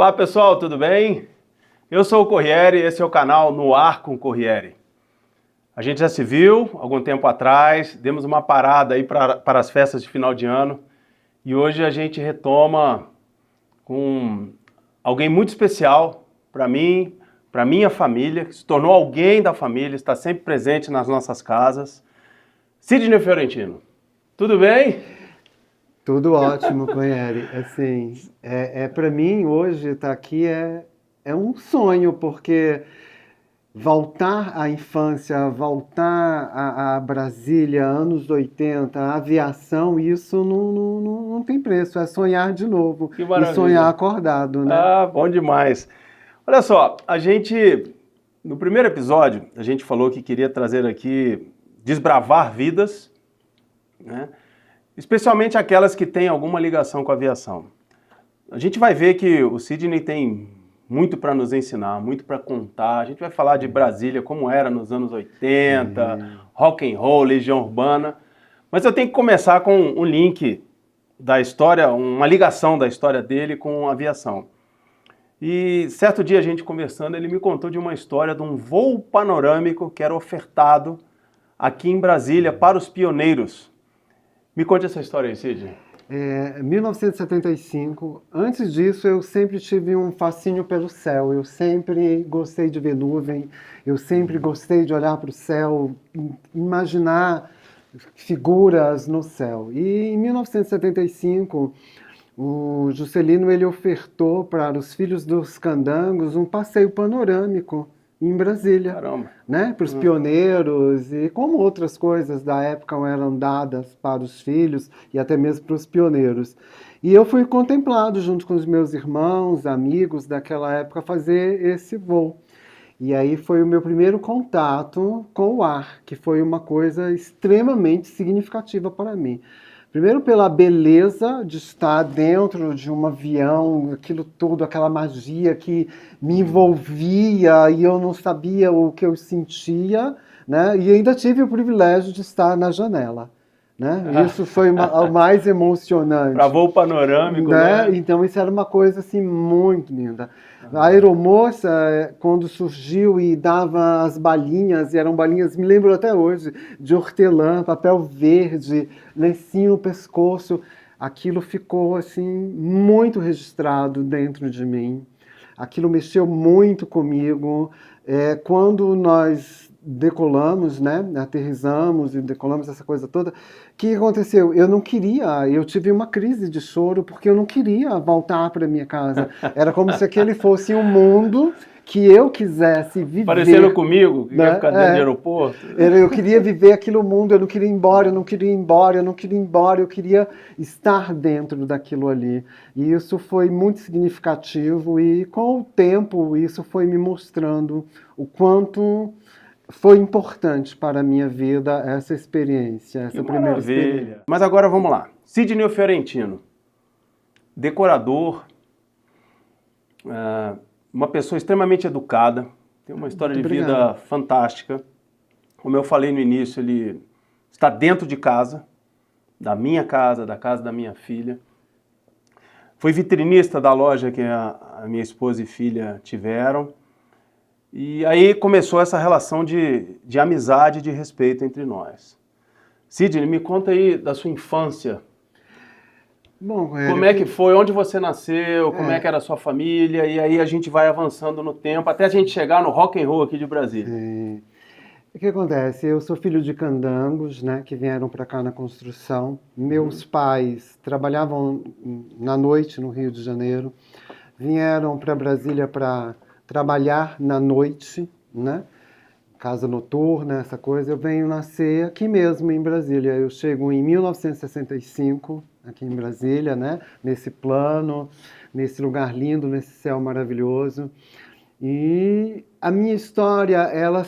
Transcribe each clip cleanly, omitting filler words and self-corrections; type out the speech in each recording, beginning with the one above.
Olá pessoal, tudo bem? Eu sou o Corriere e esse é o canal No Ar com Corriere. A gente já se viu algum tempo atrás, demos uma parada aí para as festas de final de ano e hoje a gente retoma com alguém muito especial para mim, para minha família, que se tornou alguém da família, está sempre presente nas nossas casas. Sidney Fiorentino, tudo bem? Tudo ótimo, Corriere. Assim, para mim hoje estar aqui é um sonho, porque voltar à infância, voltar a Brasília, anos 80, a aviação, isso não tem preço, é sonhar de novo Que e sonhar maravilha. acordado, né? Ah, bom demais. Olha só, no primeiro episódio, a gente falou que queria trazer aqui, desbravar vidas, né? Especialmente aquelas que têm alguma ligação com a aviação. A gente vai ver que o Sidney tem muito para nos ensinar, muito para contar. A gente vai falar de Brasília, como era nos anos 80, rock and roll, Legião Urbana. Mas eu tenho que começar com um link da história, uma ligação da história dele com a aviação. E certo dia a gente conversando, ele me contou de uma história de um voo panorâmico que era ofertado aqui em Brasília para os pioneiros. Me conte essa história aí, Sidney. 1975, antes disso eu sempre tive um fascínio pelo céu, eu sempre gostei de ver nuvem, eu sempre gostei de olhar para o céu, imaginar figuras no céu. E em 1975, o Juscelino ele ofertou para os filhos dos candangos um passeio panorâmico em Brasília, Caramba. né, para os pioneiros e como outras coisas da época eram dadas para os filhos e até mesmo para os pioneiros. E eu fui contemplado junto com os meus irmãos, amigos daquela época fazer esse voo. E aí foi o meu primeiro contato com o ar, que foi uma coisa extremamente significativa para mim. Primeiro pela beleza de estar dentro de um avião, aquilo tudo, aquela magia que me envolvia e eu não sabia o que eu sentia, né? E ainda tive o privilégio de estar na janela, né? Isso foi o mais emocionante. Para voo panorâmico, Né? né? Então isso era uma coisa assim muito linda. A aeromoça, quando surgiu e dava as balinhas, e eram balinhas, me lembro até hoje, de hortelã, papel verde, lencinho no pescoço, aquilo ficou assim muito registrado dentro de mim. Aquilo mexeu muito comigo. Quando nós decolamos, né, aterrissamos e decolamos essa coisa toda, o que aconteceu? Eu tive uma crise de choro porque eu não queria voltar para minha casa. Era como se aquele fosse um mundo que eu quisesse viver. Parecendo comigo, que né? quer ficar dentro de aeroporto. Eu queria viver aquilo mundo, eu não queria ir embora, eu não queria ir embora, eu não queria ir embora, eu queria estar dentro daquilo ali. E isso foi muito significativo e com o tempo isso foi me mostrando o quanto foi importante para a minha vida essa experiência, essa primeira experiência. Mas agora vamos lá. Sidney Fiorentino, decorador, uma pessoa extremamente educada, tem uma história de vida fantástica. Como eu falei no início, ele está dentro de casa, da minha casa, da casa da minha filha. Foi vitrinista da loja que a minha esposa e filha tiveram. E aí começou essa relação de amizade e de respeito entre nós. Sidney, me conta aí da sua infância. Bom, Como é que foi? Onde você nasceu? Como é que era a sua família? E aí a gente vai avançando no tempo até a gente chegar no rock and roll aqui de Brasília. O que acontece? Eu sou filho de candangos, né, que vieram para cá na construção. Meus pais trabalhavam na noite no Rio de Janeiro, vieram para Brasília para trabalhar na noite, né? Casa noturna, essa coisa. Eu venho nascer aqui mesmo em Brasília. Eu chego em 1965 aqui em Brasília, né? Nesse plano, nesse lugar lindo, nesse céu maravilhoso. E a minha história, ela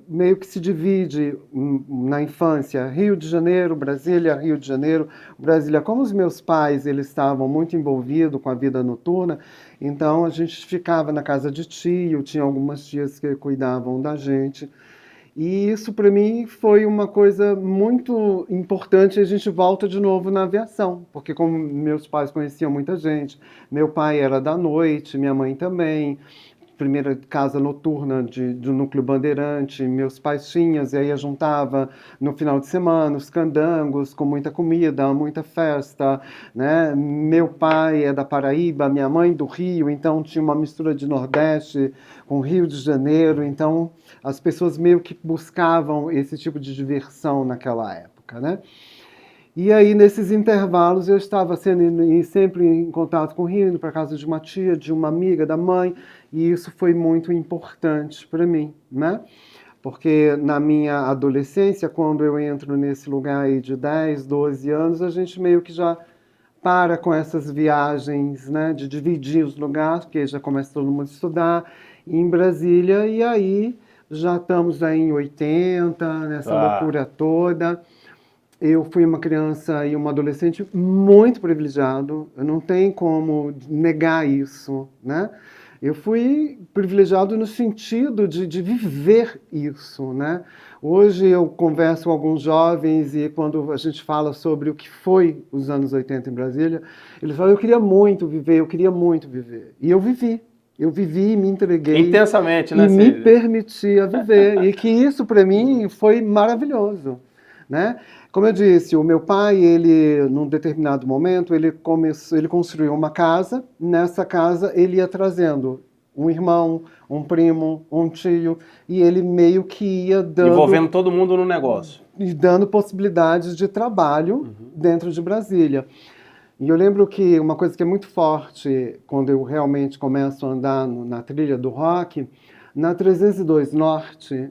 meio que se divide na infância. Rio de Janeiro, Brasília, Rio de Janeiro, Brasília. Como os meus pais, eles estavam muito envolvidos com a vida noturna, então a gente ficava na casa de tio, tinha algumas tias que cuidavam da gente. E isso, para mim, foi uma coisa muito importante. A gente volta de novo na aviação, porque como meus pais conheciam muita gente, meu pai era da noite, minha mãe também, primeira casa noturna do Núcleo Bandeirante, meus pais tinham, e aí eu juntava no final de semana os candangos com muita comida, muita festa, né? Meu pai é da Paraíba, minha mãe do Rio, então tinha uma mistura de Nordeste com Rio de Janeiro, então as pessoas meio que buscavam esse tipo de diversão naquela época, né? E aí, nesses intervalos, eu estava sempre em contato com o Rio, indo para casa de uma tia, de uma amiga, da mãe, e isso foi muito importante para mim, né? Porque na minha adolescência, quando eu entro nesse lugar aí de 10, 12 anos, a gente meio que já para com essas viagens, né, de dividir os lugares, porque já começa todo mundo a estudar em Brasília, e aí já estamos aí em 80, nessa loucura toda. Eu fui uma criança e uma adolescente muito privilegiado, não tem como negar isso, né? Eu fui privilegiado no sentido de viver isso, né? Hoje eu converso com alguns jovens e quando a gente fala sobre o que foi os anos 80 em Brasília, eles falam, eu queria muito viver, eu queria muito viver. E eu vivi, me entreguei. Intensamente, né, e me permitia viver. E que isso, para mim, foi maravilhoso, né? Como eu disse, o meu pai, ele, num determinado momento, ele construiu uma casa. Nessa casa, ele ia trazendo um irmão, um primo, um tio, e ele meio que ia dando... Envolvendo todo mundo no negócio. E dando possibilidades de trabalho dentro de Brasília. E eu lembro que uma coisa que é muito forte, quando eu realmente começo a andar na trilha do rock, na 302 Norte,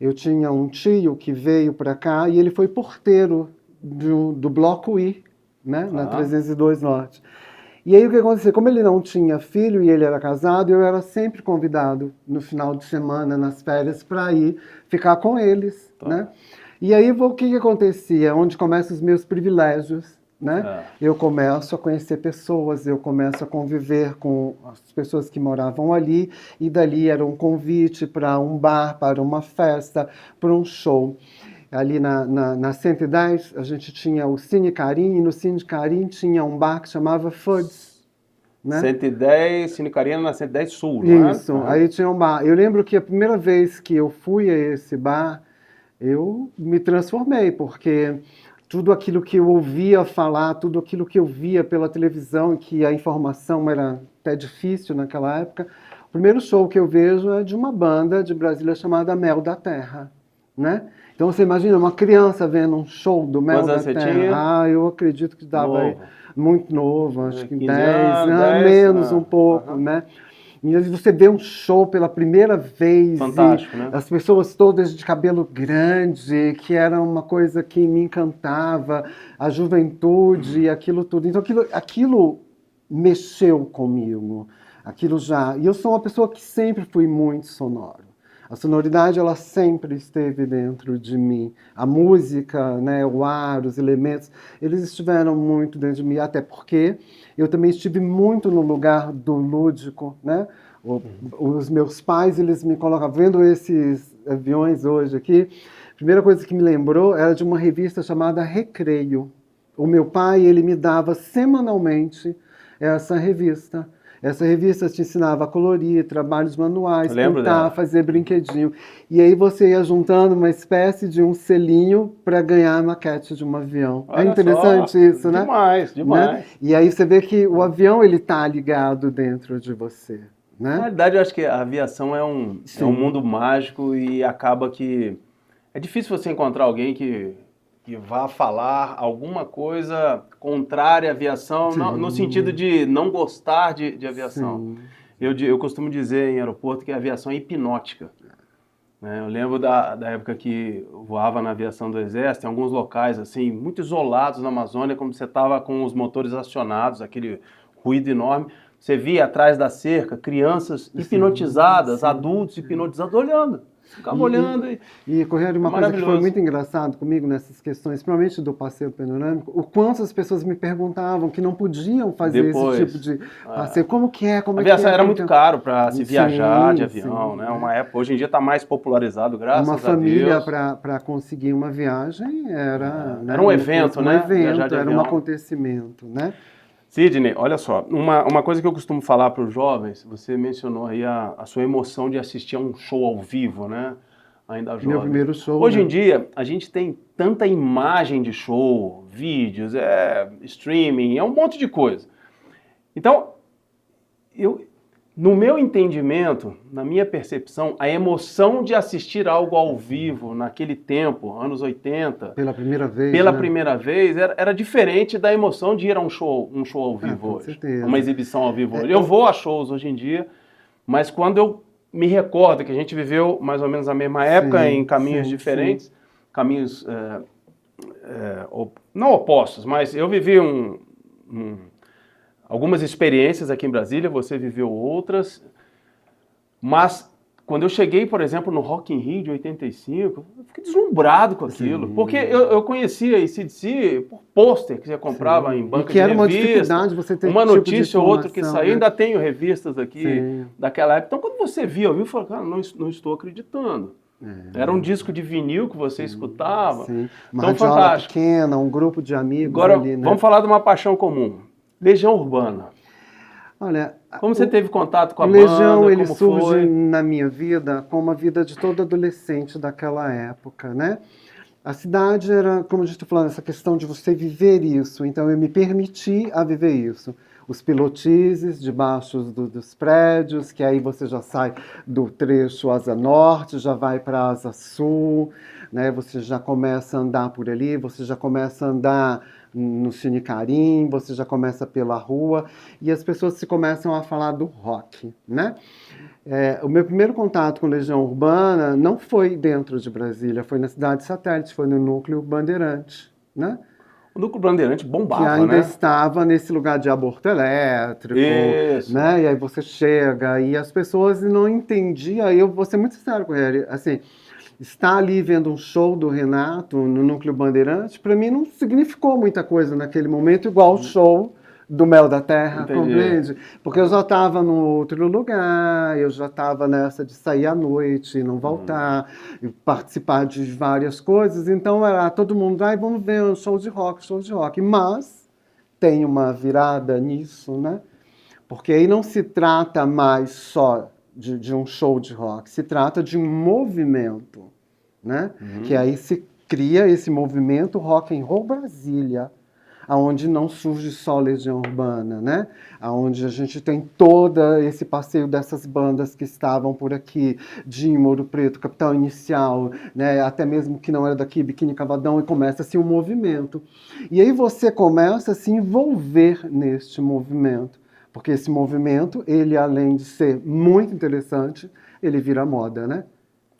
eu tinha um tio que veio para cá e ele foi porteiro do Bloco I, né, na 302 Norte. E aí o que aconteceu? Como ele não tinha filho e ele era casado, eu era sempre convidado no final de semana, nas férias, para ir ficar com eles, né? E aí o que acontecia? Onde começam os meus privilégios, né? Eu começo a conhecer pessoas, eu começo a conviver com as pessoas que moravam ali, e dali era um convite para um bar, para uma festa, para um show. Ali na 110, a gente tinha o Cine Carim, e no Cine Carim tinha um bar que chamava Foods, né? 110, Cine Carim na 110 Sul, não é? Isso, aí tinha um bar. Eu lembro que a primeira vez que eu fui a esse bar, eu me transformei, porque tudo aquilo que eu ouvia falar, tudo aquilo que eu via pela televisão, que a informação era até difícil naquela época, o primeiro show que eu vejo é de uma banda de Brasília chamada Mel da Terra, né? Então você imagina uma criança vendo um show do Mel da Terra. Quantos anos você tinha? Eu acredito que dava muito novo, acho que 10 anos, menos um pouco, né? E você vê um show pela primeira vez. Fantástico, né? As pessoas todas de cabelo grande, que era uma coisa que me encantava, a juventude, aquilo tudo. Então aquilo mexeu comigo, aquilo já... E eu sou uma pessoa que sempre fui muito sonoro. A sonoridade, ela sempre esteve dentro de mim. A música, né, o ar, os elementos, eles estiveram muito dentro de mim, até porque eu também estive muito no lugar do lúdico, né? Os meus pais, eles me colocavam, vendo esses aviões hoje aqui, a primeira coisa que me lembrou era de uma revista chamada Recreio. O meu pai, ele me dava semanalmente essa revista. Essa revista te ensinava a colorir, trabalhos manuais, pintar, fazer brinquedinho. E aí você ia juntando uma espécie de um selinho para ganhar a maquete de um avião. Olha, é interessante isso, né? Demais, demais. Né? E aí você vê que o avião, ele tá ligado dentro de você, né? Na realidade, eu acho que a aviação é um mundo mágico e acaba que... É difícil você encontrar alguém que vá falar alguma coisa contrária à aviação, no sentido de não gostar de aviação. Eu costumo dizer em aeroporto que a aviação é hipnótica. Eu lembro da época que eu voava na aviação do Exército, em alguns locais assim, muito isolados na Amazônia, como você estava com os motores acionados, aquele ruído enorme. Você via atrás da cerca crianças hipnotizadas, adultos hipnotizados, olhando. Ficava olhando E Correia, uma coisa que foi maravilhoso. muito engraçado comigo nessas questões, principalmente do passeio panorâmico, o quanto as pessoas me perguntavam que não podiam fazer Depois, esse tipo de passeio. Como que é? Como a é que aviação é? era muito caro para se viajar de Sim, avião, sim, né? Uma época, hoje em dia está mais popularizado, graças uma a família Deus. para conseguir uma viagem era, né, Era um evento, né? Viajar de era um avião. acontecimento, né? Sidney, olha só, uma coisa que eu costumo falar para os jovens, você mencionou aí a sua emoção de assistir a um show ao vivo, né? Ainda jovem. Meu primeiro show. Hoje né? em dia, a gente tem tanta imagem de show, vídeos, streaming, é um monte de coisa. Então, no meu entendimento, na minha percepção, a emoção de assistir algo ao vivo naquele tempo, anos 80, Pela primeira vez. pela né? primeira vez, era diferente da emoção de ir a um show ao vivo com hoje. certeza. Uma exibição ao vivo hoje. Eu vou a shows hoje em dia, mas quando eu me recordo que a gente viveu mais ou menos a mesma época em caminhos diferentes, caminhos não opostos, mas eu vivi algumas experiências aqui em Brasília, você viveu outras, mas quando eu cheguei, por exemplo, no Rock in Rio de 85, eu fiquei deslumbrado com aquilo, porque eu conhecia AC/DC por pôster que você comprava em banca que era de uma revista, dificuldade você ter uma esse tipo notícia de ou outra que informação, saiu, né? ainda tenho revistas aqui Sim. daquela época. Então, quando você via, eu falei, cara, não estou acreditando. Era um disco de vinil que você escutava. Sim. Uma Então, radiola fantástico. pequena, um grupo de amigos Agora, ali, né? vamos falar de uma paixão comum. Legião Urbana. Olha, Como você teve contato com a o Legião, banda? ele Como surge foi? na minha vida como a vida de todo adolescente daquela época, né? A cidade era, como a gente está falando, essa questão de você viver isso. Então, eu me permiti a viver isso. Os pilotizes debaixo dos prédios, que aí você já sai do trecho Asa Norte, já vai para Asa Sul, né? Você já começa a andar por ali, você já começa a andar no Chinicarim, você já começa pela rua, e as pessoas se começam a falar do rock, né? O meu primeiro contato com Legião Urbana não foi dentro de Brasília, foi na cidade satélite, foi no Núcleo Bandeirante, né? O Núcleo Bandeirante bombava, Que ainda né? estava nesse lugar de aborto elétrico, Isso. né? E aí você chega e as pessoas não entendiam, eu vou ser muito sincero com ele, assim, estar ali vendo um show do Renato no Núcleo Bandeirante, para mim não significou muita coisa naquele momento, igual o show do Mel da Terra, Entendi. compreende? Porque eu já estava no outro lugar, eu já estava nessa de sair à noite e não voltar, e participar de várias coisas, então era todo mundo, vamos ver um show de rock, mas tem uma virada nisso, né? Porque aí não se trata mais só de um show de rock, se trata de um movimento, né? Que aí se cria esse movimento Rock and Roll Brasília, aonde não surge só Legião Urbana, né? Aonde a gente tem todo esse passeio dessas bandas que estavam por aqui, Dinho, Ouro Preto, Capital Inicial, né? Até mesmo que não era daqui, Biquíni Cavadão, e começa assim um movimento. E aí você começa a se envolver neste movimento, porque esse movimento, ele além de ser muito interessante, ele vira moda, né?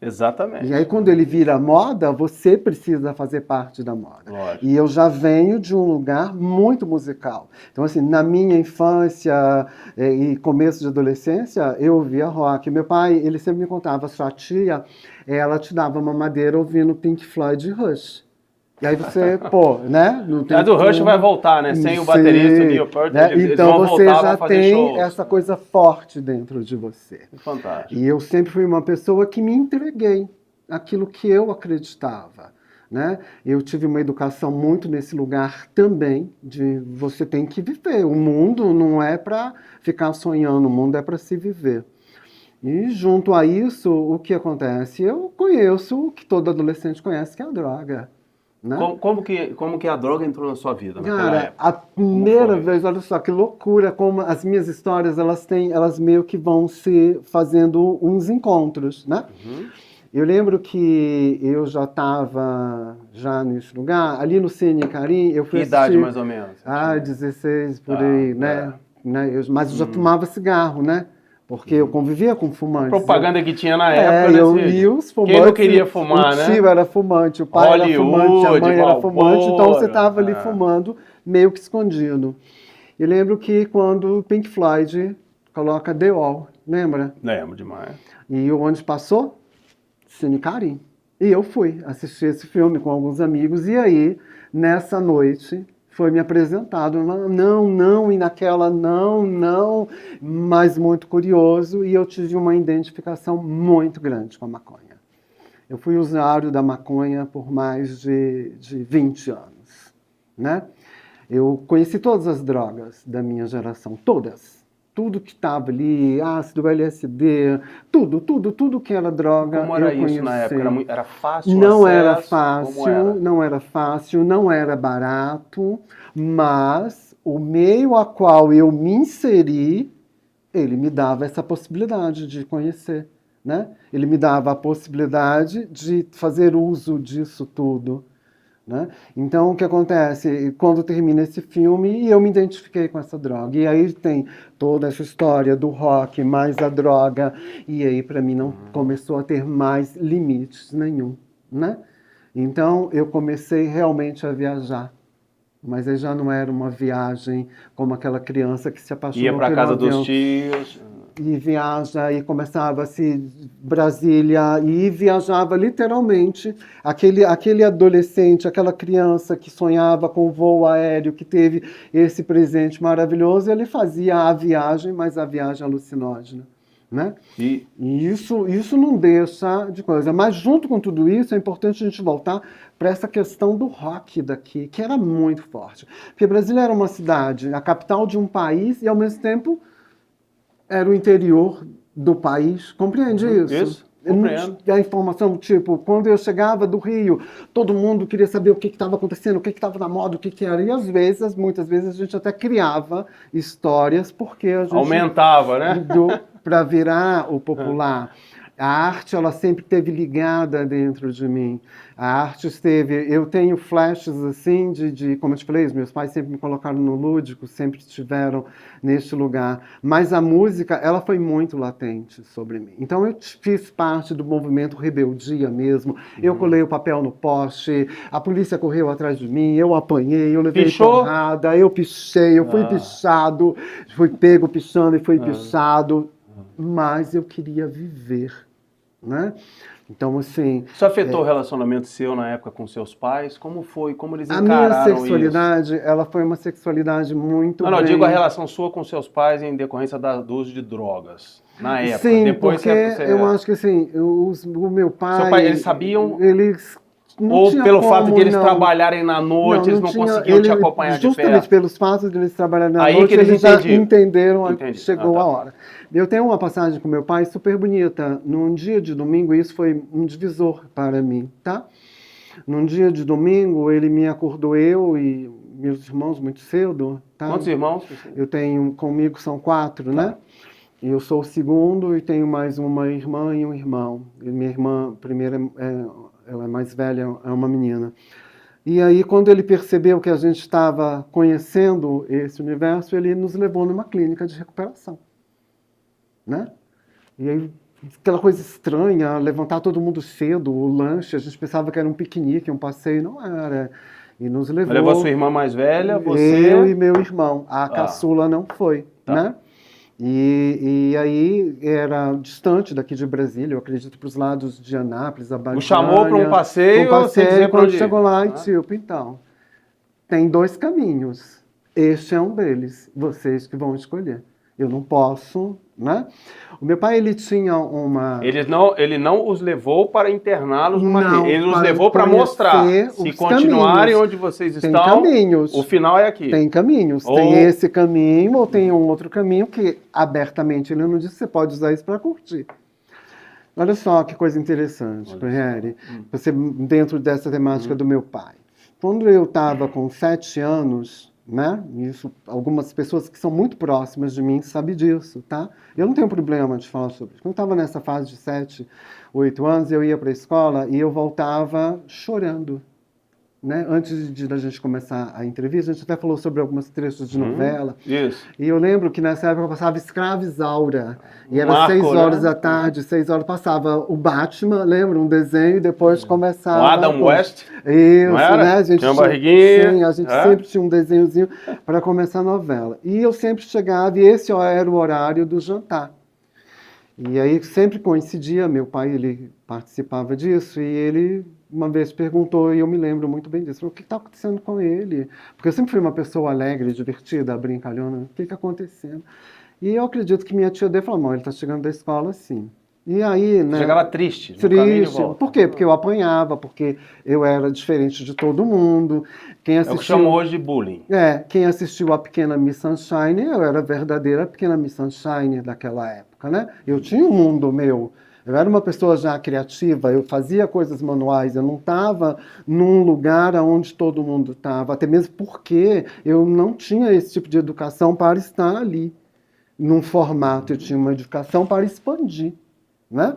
Exatamente. E aí, quando ele vira moda, você precisa fazer parte da moda. Lógico. E eu já venho de um lugar muito musical. Então, assim, na minha infância e começo de adolescência, eu ouvia rock. Meu pai, ele sempre me contava, sua tia, ela te dava mamadeira ouvindo Pink Floyd e Rush. E aí você, né? Não tem Mas o Rush vai voltar, né? Sem o baterista, o Neil Peart, né? eles Então vão você voltar, já vão fazer tem shows. essa coisa forte dentro de você. Fantástico. E eu sempre fui uma pessoa que me entreguei àquilo que eu acreditava, né? Eu tive uma educação muito nesse lugar também, de você tem que viver. O mundo não é para ficar sonhando, o mundo é para se viver. E junto a isso, o que acontece? Eu conheço o que todo adolescente conhece, que é a droga. Né? Como que a droga entrou na sua vida naquela Cara, época? a primeira vez, olha só que loucura, como as minhas histórias, elas meio que vão se fazendo uns encontros, né? Eu lembro que eu já estava nesse lugar, ali no Cine Carim, eu fui Que idade mais ou menos? 16, por aí, né? Mas eu já fumava cigarro, né? Porque eu convivia com fumantes. Propaganda que tinha na época, eu né, li os fumantes. Quem não queria fumar, né? O tio era fumante, o pai era fumante, a mãe era fumante, então você estava ali fumando meio que escondido. Eu lembro que quando o Pink Floyd coloca The Wall, lembra? Lembro demais. E onde passou? Cine Carim. E eu fui assistir esse filme com alguns amigos, e aí, nessa noite, foi me apresentado, não, e naquela não, mas muito curioso, e eu tive uma identificação muito grande com a maconha. Eu fui usuário da maconha por mais de 20 anos, né? Eu conheci todas as drogas da minha geração, todas. Tudo que estava ali, ácido, LSD, tudo que era droga. Como era eu isso na conheci. época? Era fácil o Não acesso? era Como fácil, era? não era fácil, não era barato, mas o meio a qual eu me inseri, ele me dava essa possibilidade de conhecer, né? Ele me dava a possibilidade de fazer uso disso tudo, né? Então, o que acontece? Quando termina esse filme, eu me identifiquei com essa droga. E aí tem toda essa história do rock mais a droga. E aí, para mim, não começou a ter mais limites nenhum, né? Então, eu comecei realmente a viajar. Mas aí já não era uma viagem como aquela criança que se apaixonou Ia para pelo casa avião. dos tios. E viaja, e começava-se Brasília, e viajava literalmente aquele adolescente, aquela criança que sonhava com o voo aéreo, que teve esse presente maravilhoso, ele fazia a viagem, mas a viagem alucinógena, né? E isso não deixa de coisa. Mas junto com tudo isso, é importante a gente voltar para essa questão do rock daqui, que era muito forte. Porque Brasília era uma cidade, a capital de um país, e ao mesmo tempo era o interior do país. Compreende isso? Isso, compreendo. A informação, tipo, quando eu chegava do Rio, todo mundo queria saber o que estava acontecendo, o que estava na moda, o que era. E às vezes, muitas vezes, a gente até criava histórias, porque a gente... Aumentava, né? Para virar o popular. A arte, ela sempre esteve ligada dentro de mim. A arte esteve... Eu tenho flashes, assim, como eu te falei, os meus pais sempre me colocaram no lúdico, sempre estiveram neste lugar. Mas a música, ela foi muito latente sobre mim. Então, eu fiz parte do movimento Rebeldia mesmo. Eu colei o papel no poste, a polícia correu atrás de mim, eu apanhei, eu levei porrada, eu pichei, eu fui pichado, fui pego pichando e fui pichado. Mas eu queria viver, né? Então, assim... Isso afetou o relacionamento seu na época com seus pais? Como foi? Como eles A encararam minha sexualidade, ela foi uma sexualidade muito Não, eu digo a relação sua com seus pais em decorrência do uso de drogas, na época. Sim, depois porque eu acho que, assim, o meu pai... Seu pai, eles sabiam... Eles... Não ou pelo como, fato de eles não. trabalharem na noite, eles não conseguiam te acompanhar de perto? Justamente pelos fatos de eles trabalharem na Aí noite, que eles já entendiam. entenderam Entendi. que chegou a hora. Eu tenho uma passagem com meu pai super bonita. Num dia de domingo, isso foi um divisor para mim, tá? Num dia de domingo, ele me acordou, eu e meus irmãos, muito cedo. Tá? Quantos irmãos? Eu tenho, comigo são 4, né? Eu sou o segundo e tenho mais uma irmã e um irmão. E minha irmã, primeira, ela é mais velha, é uma menina. E aí, quando ele percebeu que a gente estava conhecendo esse universo, ele nos levou numa clínica de recuperação, né? E aí, aquela coisa estranha, levantar todo mundo cedo, o lanche, a gente pensava que era um piquenique, um passeio, não era. E nos levou... Levou a sua irmã mais velha, você... Eu e meu irmão. A caçula não foi, né? E aí era distante daqui de Brasília, eu acredito para os lados de Anápolis, Abadiânia. O chamou para um passeio, quando chegou lá, e tipo, então, tem 2 caminhos. Este é um deles, vocês que vão escolher. Eu não posso, né? O meu pai, ele tinha uma... Ele não os levou para interná-los numa clínica. Ele os levou para conhecer mostrar. Se continuarem onde vocês Tem estão, caminhos. o final é aqui. Tem caminhos. Ou... Tem esse caminho ou tem um outro caminho que, abertamente, ele não disse, você pode usar isso para curtir. Olha só que coisa interessante, Harry. Você, dentro dessa temática do meu pai. Quando eu estava com 7 anos... né? Isso, algumas pessoas que são muito próximas de mim sabem disso, tá? Eu não tenho problema de falar sobre isso. Quando eu estava nessa fase de 7, 8 anos, eu ia para a escola e eu voltava chorando, né? Antes da gente começar a entrevista, a gente até falou sobre alguns trechos de novela. Isso. E eu lembro que nessa época eu passava Escrava Isaura. E era Marco, 6 horas né? da tarde, 6 horas, passava o Batman, lembra? Um desenho, e depois começava... O Adam West. Isso, não era? né? A gente tinha uma barriguinha. Sim, a gente sempre tinha um desenhozinho para começar a novela. E eu sempre chegava, e esse era o horário do jantar. E aí sempre coincidia, meu pai ele participava disso e ele uma vez perguntou, e eu me lembro muito bem disso, falou, o que está acontecendo com ele? Porque eu sempre fui uma pessoa alegre, divertida, brincalhona, o que está acontecendo? E eu acredito que minha tia dele falou, não, ele está chegando da escola sim. E aí, né? Chegava triste, no caminho de Triste. volta. Por quê? Porque eu apanhava, porque eu era diferente de todo mundo. Quem É o que assistiu, chamam hoje de bullying. quem assistiu a Pequena Miss Sunshine, eu era a verdadeira Pequena Miss Sunshine daquela época, né? Eu tinha um mundo meu. Eu era uma pessoa já criativa, eu fazia coisas manuais, eu não estava num lugar onde todo mundo estava, até mesmo porque eu não tinha esse tipo de educação para estar ali, num formato, eu tinha uma educação para expandir, né?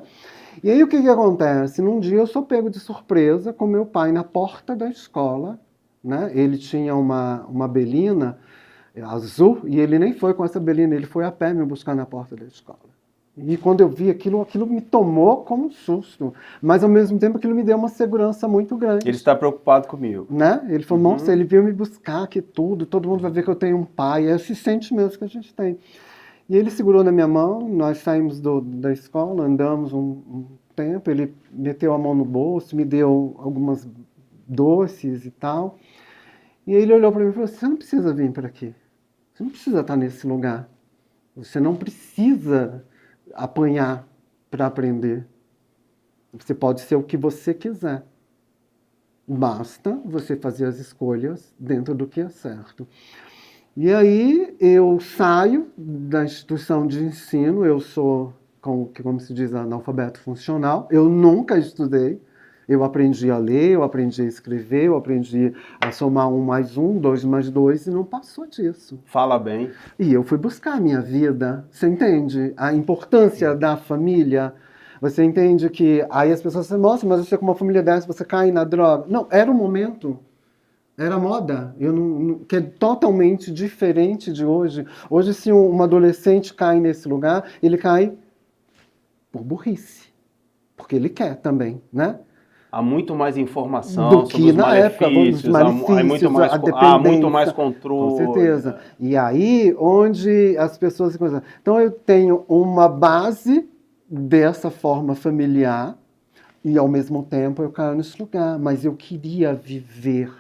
E aí o que acontece? Num dia eu sou pego de surpresa com meu pai na porta da escola, né? Ele tinha uma Belina azul e ele nem foi com essa Belina, ele foi a pé me buscar na porta da escola. E quando eu vi aquilo me tomou como um susto, mas ao mesmo tempo aquilo me deu uma segurança muito grande. Ele está preocupado comigo. Né? Ele falou, nossa, ele veio me buscar aqui tudo, todo mundo vai ver que eu tenho um pai, é esse sentimento que a gente tem. E ele segurou na minha mão, nós saímos da escola, andamos um tempo, ele meteu a mão no bolso, me deu algumas doces e tal. E aí ele olhou para mim e falou, você não precisa vir para aqui, você não precisa estar nesse lugar, você não precisa apanhar para aprender. Você pode ser o que você quiser. Basta você fazer as escolhas dentro do que é certo. E aí eu saio da instituição de ensino, eu sou, como se diz, analfabeto funcional, eu nunca estudei, eu aprendi a ler, eu aprendi a escrever, eu aprendi a somar 1 mais 1, 2 mais 2 e não passou disso. Fala bem. E eu fui buscar a minha vida, você entende? A importância da família, você entende que aí as pessoas dizem, nossa, mas você com uma família dessa, você cai na droga. Não, era o momento. Era moda, que é totalmente diferente de hoje. Hoje, se um adolescente cai nesse lugar, ele cai por burrice, porque ele quer também, né? Há muito mais informação Do sobre que os na época, os malefícios, há muito mais controle. Com certeza. E aí, onde as pessoas... Então, eu tenho uma base dessa forma familiar e, ao mesmo tempo, eu caio nesse lugar. Mas eu queria viver.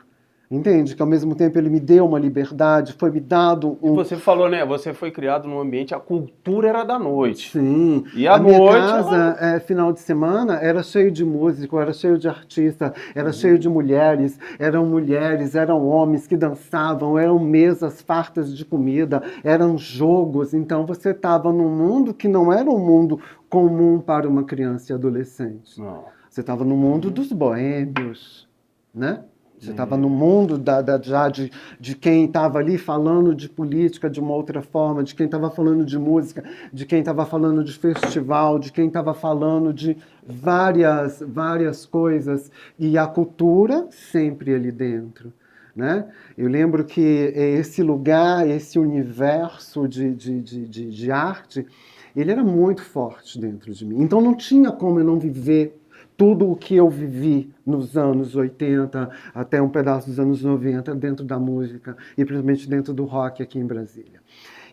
Entende? Que ao mesmo tempo ele me deu uma liberdade, foi me dado um... E você falou, né? Você foi criado num ambiente, a cultura era da noite. Sim. E à minha noite... casa, final de semana, era cheio de músico, era cheio de artista, era cheio de mulheres, eram homens que dançavam, eram mesas fartas de comida, eram jogos. Então você estava num mundo que não era um mundo comum para uma criança e adolescente. Não. Você estava no mundo dos boêmios, né? Você estava no mundo já de quem estava ali falando de política de uma outra forma, de quem estava falando de música, de quem estava falando de festival, de quem estava falando de várias coisas. E a cultura sempre ali dentro. Né? Eu lembro que esse lugar, esse universo de arte, ele era muito forte dentro de mim. Então não tinha como eu não viver tudo o que eu vivi nos anos 80, até um pedaço dos anos 90, dentro da música, e principalmente dentro do rock aqui em Brasília.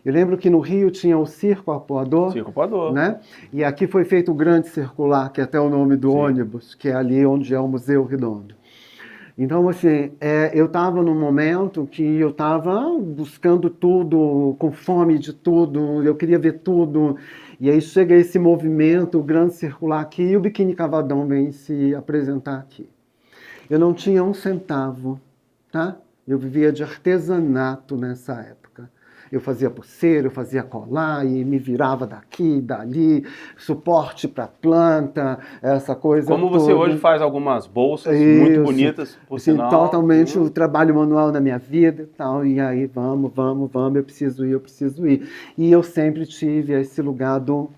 Eu lembro que no Rio tinha o Circo Arpoador. Circo Arpoador. Né? E aqui foi feito o Grande Circular, que é até o nome do ônibus, que é ali onde é o Museu Redondo. Então, assim, eu estava num momento que eu estava buscando tudo, com fome de tudo, eu queria ver tudo. E aí chega esse movimento, o Grande Circular aqui, e o Biquíni Cavadão vem se apresentar aqui. Eu não tinha um centavo, tá? Eu vivia de artesanato nessa época. Eu fazia pulseira, eu fazia colar e me virava daqui, dali, suporte para planta, essa coisa Como toda. você hoje faz algumas bolsas muito bonitas, por sinal. Totalmente o trabalho manual na minha vida e tal. E aí, vamos, eu preciso ir. E eu sempre tive esse lugar do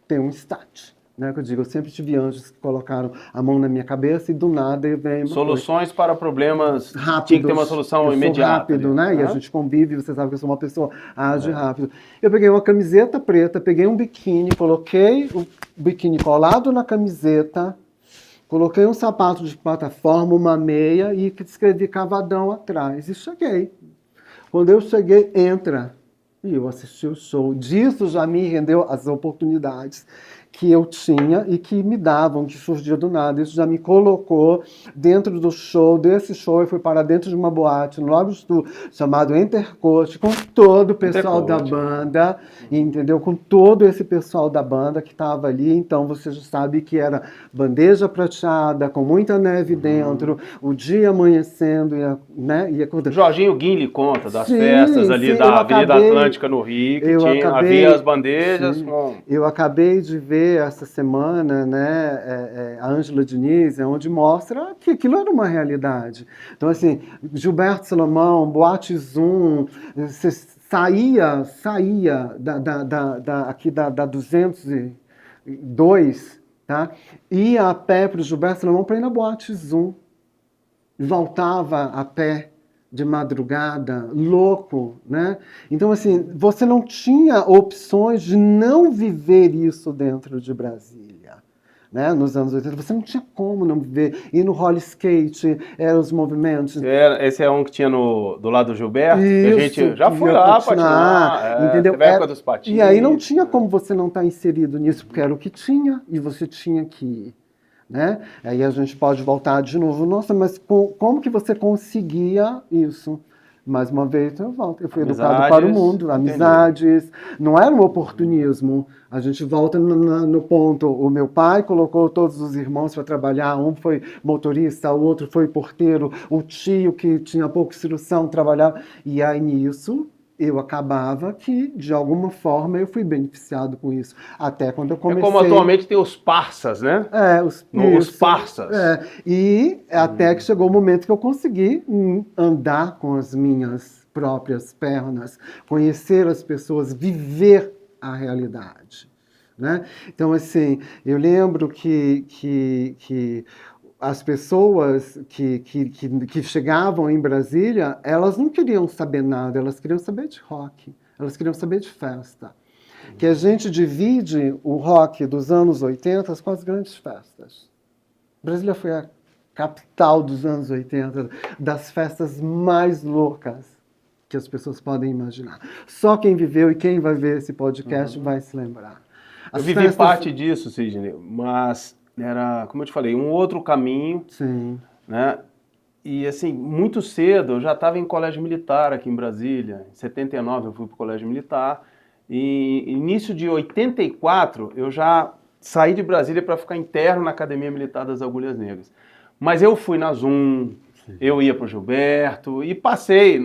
ter um start. Né, que eu digo, eu sempre tive anjos que colocaram a mão na minha cabeça e do nada eu venho... Soluções para problemas rápidos. Tinha que ter uma solução imediata. Rápido, né? E a gente convive, você sabe que eu sou uma pessoa age rápido. Eu peguei uma camiseta preta, peguei um biquíni, coloquei o biquíni colado na camiseta, coloquei um sapato de plataforma, uma meia e escrevi Cavadão atrás. E cheguei. Quando eu cheguei, entra. E eu assisti o show. Disso já me rendeu as oportunidades que eu tinha e que me davam, que surgia do nada. Isso já me colocou dentro do show. Desse show eu fui parar dentro de uma boate no Lago Sul, chamado Intercote, com todo o pessoal da banda, entendeu? Com todo esse pessoal da banda que estava ali. Então você já sabe que era bandeja prateada, com muita neve dentro, o dia amanhecendo, né? Jorginho Guinle conta das Sim, festas ali sim, da Avenida Atlântica no Rio, que havia as bandejas com... Eu acabei de ver essa semana, né, a Ângela Diniz, onde mostra que aquilo era uma realidade. Então, assim, Gilberto Salomão, Boate Zoom, você saía aqui da 202, tá? Ia a pé para o Gilberto Salomão para ir na Boate Zoom. Voltava a pé de madrugada, louco, né? Então, assim, você não tinha opções de não viver isso dentro de Brasília, né? Nos anos 80, você não tinha como não viver. Ir no roller skate, eram os movimentos. Esse é um que tinha do lado do Gilberto, Isso, que a gente já foi lá patinar, entendeu? Teve a época dos patins. E aí não tinha como você não estar inserido nisso, porque era o que tinha, e você tinha que ir. Né? Aí a gente pode voltar de novo. Nossa, mas como que você conseguia isso? Mais uma vez, eu volto. Eu fui educado para o mundo, amizades. Não era um oportunismo. A gente volta no ponto. O meu pai colocou todos os irmãos para trabalhar. Um foi motorista, o outro foi porteiro. O tio, que tinha pouca instrução, trabalhava. E aí, nisso, eu acabava que, de alguma forma, eu fui beneficiado com isso. Até quando eu comecei... É como atualmente tem os parças, né? Os parças. E até que chegou o momento que eu consegui andar com as minhas próprias pernas, conhecer as pessoas, viver a realidade. Né? Então, assim, eu lembro que as pessoas que chegavam em Brasília, elas não queriam saber nada, elas queriam saber de rock, elas queriam saber de festa. Que a gente divide o rock dos anos 80 com as grandes festas. Brasília foi a capital dos anos 80, das festas mais loucas que as pessoas podem imaginar. Só quem viveu e quem vai ver esse podcast vai se lembrar. Eu vivi parte disso, Sidney, mas... era, como eu te falei, um outro caminho. Sim. Né? E assim, muito cedo eu já estava em colégio militar aqui em Brasília. Em 79 eu fui para o colégio militar. E início de 84 eu já saí de Brasília para ficar interno na Academia Militar das Agulhas Negras. Mas eu fui na Zoom, eu ia para o Gilberto e passei,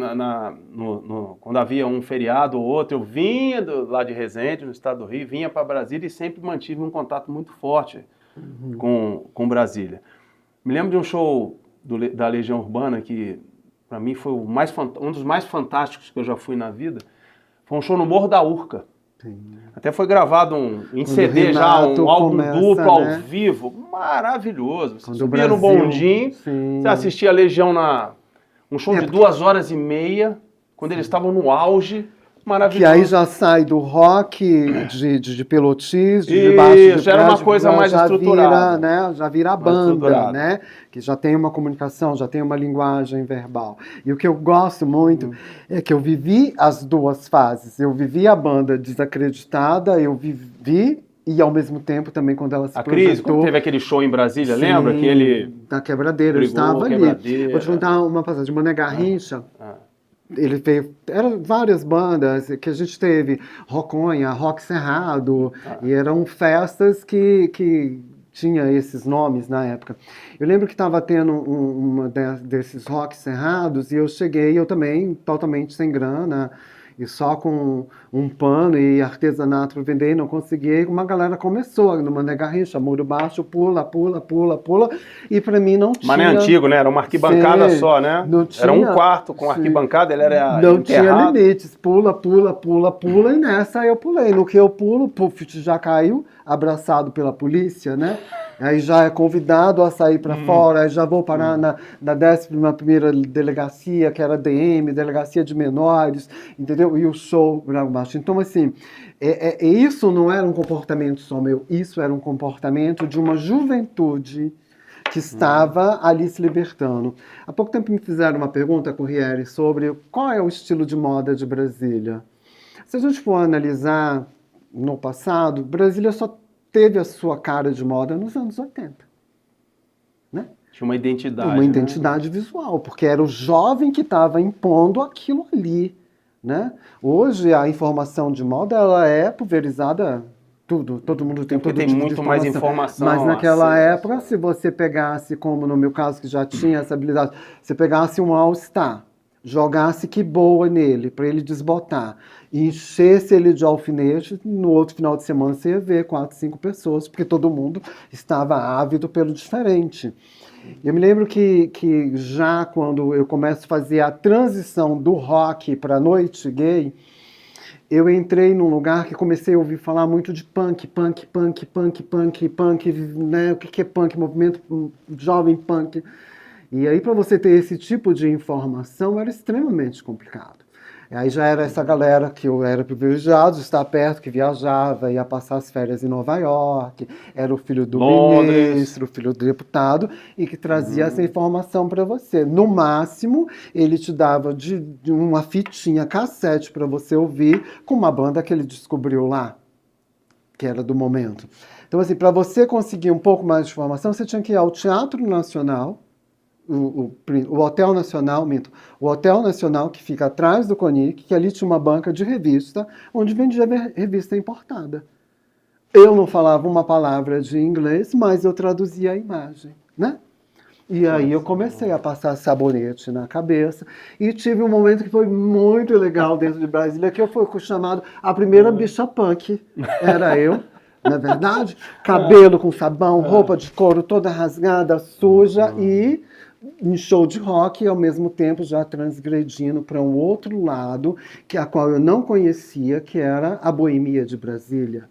quando havia um feriado ou outro, eu vinha lá de Resende, no estado do Rio, vinha para Brasília e sempre mantive um contato muito forte com Brasília. Me lembro de um show da Legião Urbana que, para mim, foi um dos mais fantásticos que eu já fui na vida. Foi um show no Morro da Urca. Sim. Até foi gravado em CD já, um álbum duplo ao vivo, maravilhoso. Você subia no bondinho, você assistia a Legião um show de 2h30, quando eles estavam no auge. Maravilhoso. Que aí já sai do rock de pelotis, de baixo de era uma coisa mais estruturada. Já vira a banda, né? Que já tem uma comunicação, já tem uma linguagem verbal. E o que eu gosto muito é que eu vivi as duas fases. Eu vivi a banda desacreditada, eu vivi... E ao mesmo tempo também quando ela se projetou... A Cris, quando teve aquele show em Brasília, lembra? Que ele... Da Quebradeira, eu estava ali. Vou te contar uma passagem de Mané Garrincha. Ele veio, eram várias bandas que a gente teve, Roconha, Rock Cerrado, e eram festas que tinha esses nomes na época. Eu lembro que estava tendo uma desses Rock Cerrados, e eu cheguei, eu também, totalmente sem grana, e só com um pano e artesanato para vender, não consegui. Uma galera começou no Mané Garrincha, muro baixo, pula, pula, pula, pula, e para mim não tinha... Mas não é antigo, né? Era uma arquibancada só, né? Era um quarto com arquibancada, ele era não enterrado. Tinha limites, pula, pula, pula, pula, e nessa eu pulei. No que eu pulo, puf, já caiu, abraçado pela polícia, né? Aí já é convidado a sair para fora, aí já vou parar na 11ª delegacia, que era DM, Delegacia de Menores, entendeu? E o show Lago Baixo. Então, assim, isso não era um comportamento só meu, isso era um comportamento de uma juventude que estava ali se libertando. Há pouco tempo me fizeram uma pergunta, Corriere, sobre qual é o estilo de moda de Brasília. Se a gente for analisar no passado, Brasília só teve a sua cara de moda nos anos 80. Né? Tinha uma identidade. Uma identidade visual, porque era o jovem que estava impondo aquilo ali. Né? Hoje a informação de moda ela é pulverizada, tudo, todo mundo tem todo tem tipo muito de mais informação. Mas naquela acesso. época, se você pegasse, como no meu caso que já tinha essa habilidade, você pegasse um All-Star, jogasse que boa nele, para ele desbotar, e enchesse ele de alfinete, no outro final de semana você ia ver 4, 5 pessoas, porque todo mundo estava ávido pelo diferente. Eu me lembro que já quando eu começo a fazer a transição do rock para a noite gay, eu entrei num lugar que comecei a ouvir falar muito de punk, né? O que é punk? Movimento jovem punk. E aí, para você ter esse tipo de informação, era extremamente complicado. Aí já era essa galera que eu era privilegiado de estar perto, que viajava, ia passar as férias em Nova York, era o filho do ministro, o filho do deputado, e que trazia essa informação para você. No máximo, ele te dava de uma fitinha cassete para você ouvir com uma banda que ele descobriu lá, que era do momento. Então, assim, para você conseguir um pouco mais de informação, você tinha que ir ao Teatro Nacional, o Hotel Nacional, o Hotel Nacional que fica atrás do CONIC, que ali tinha uma banca de revista, onde vendia revista importada. Eu não falava uma palavra de inglês, mas eu traduzia a imagem, né? E aí eu comecei a passar sabonete na cabeça e tive um momento que foi muito legal dentro de Brasília, que eu fui chamado a primeira bicha punk, era eu. Não é verdade? Cabelo com sabão, roupa de couro toda rasgada, suja e em show de rock e ao mesmo tempo já transgredindo para um outro lado, a qual eu não conhecia, que era a boemia de Brasília.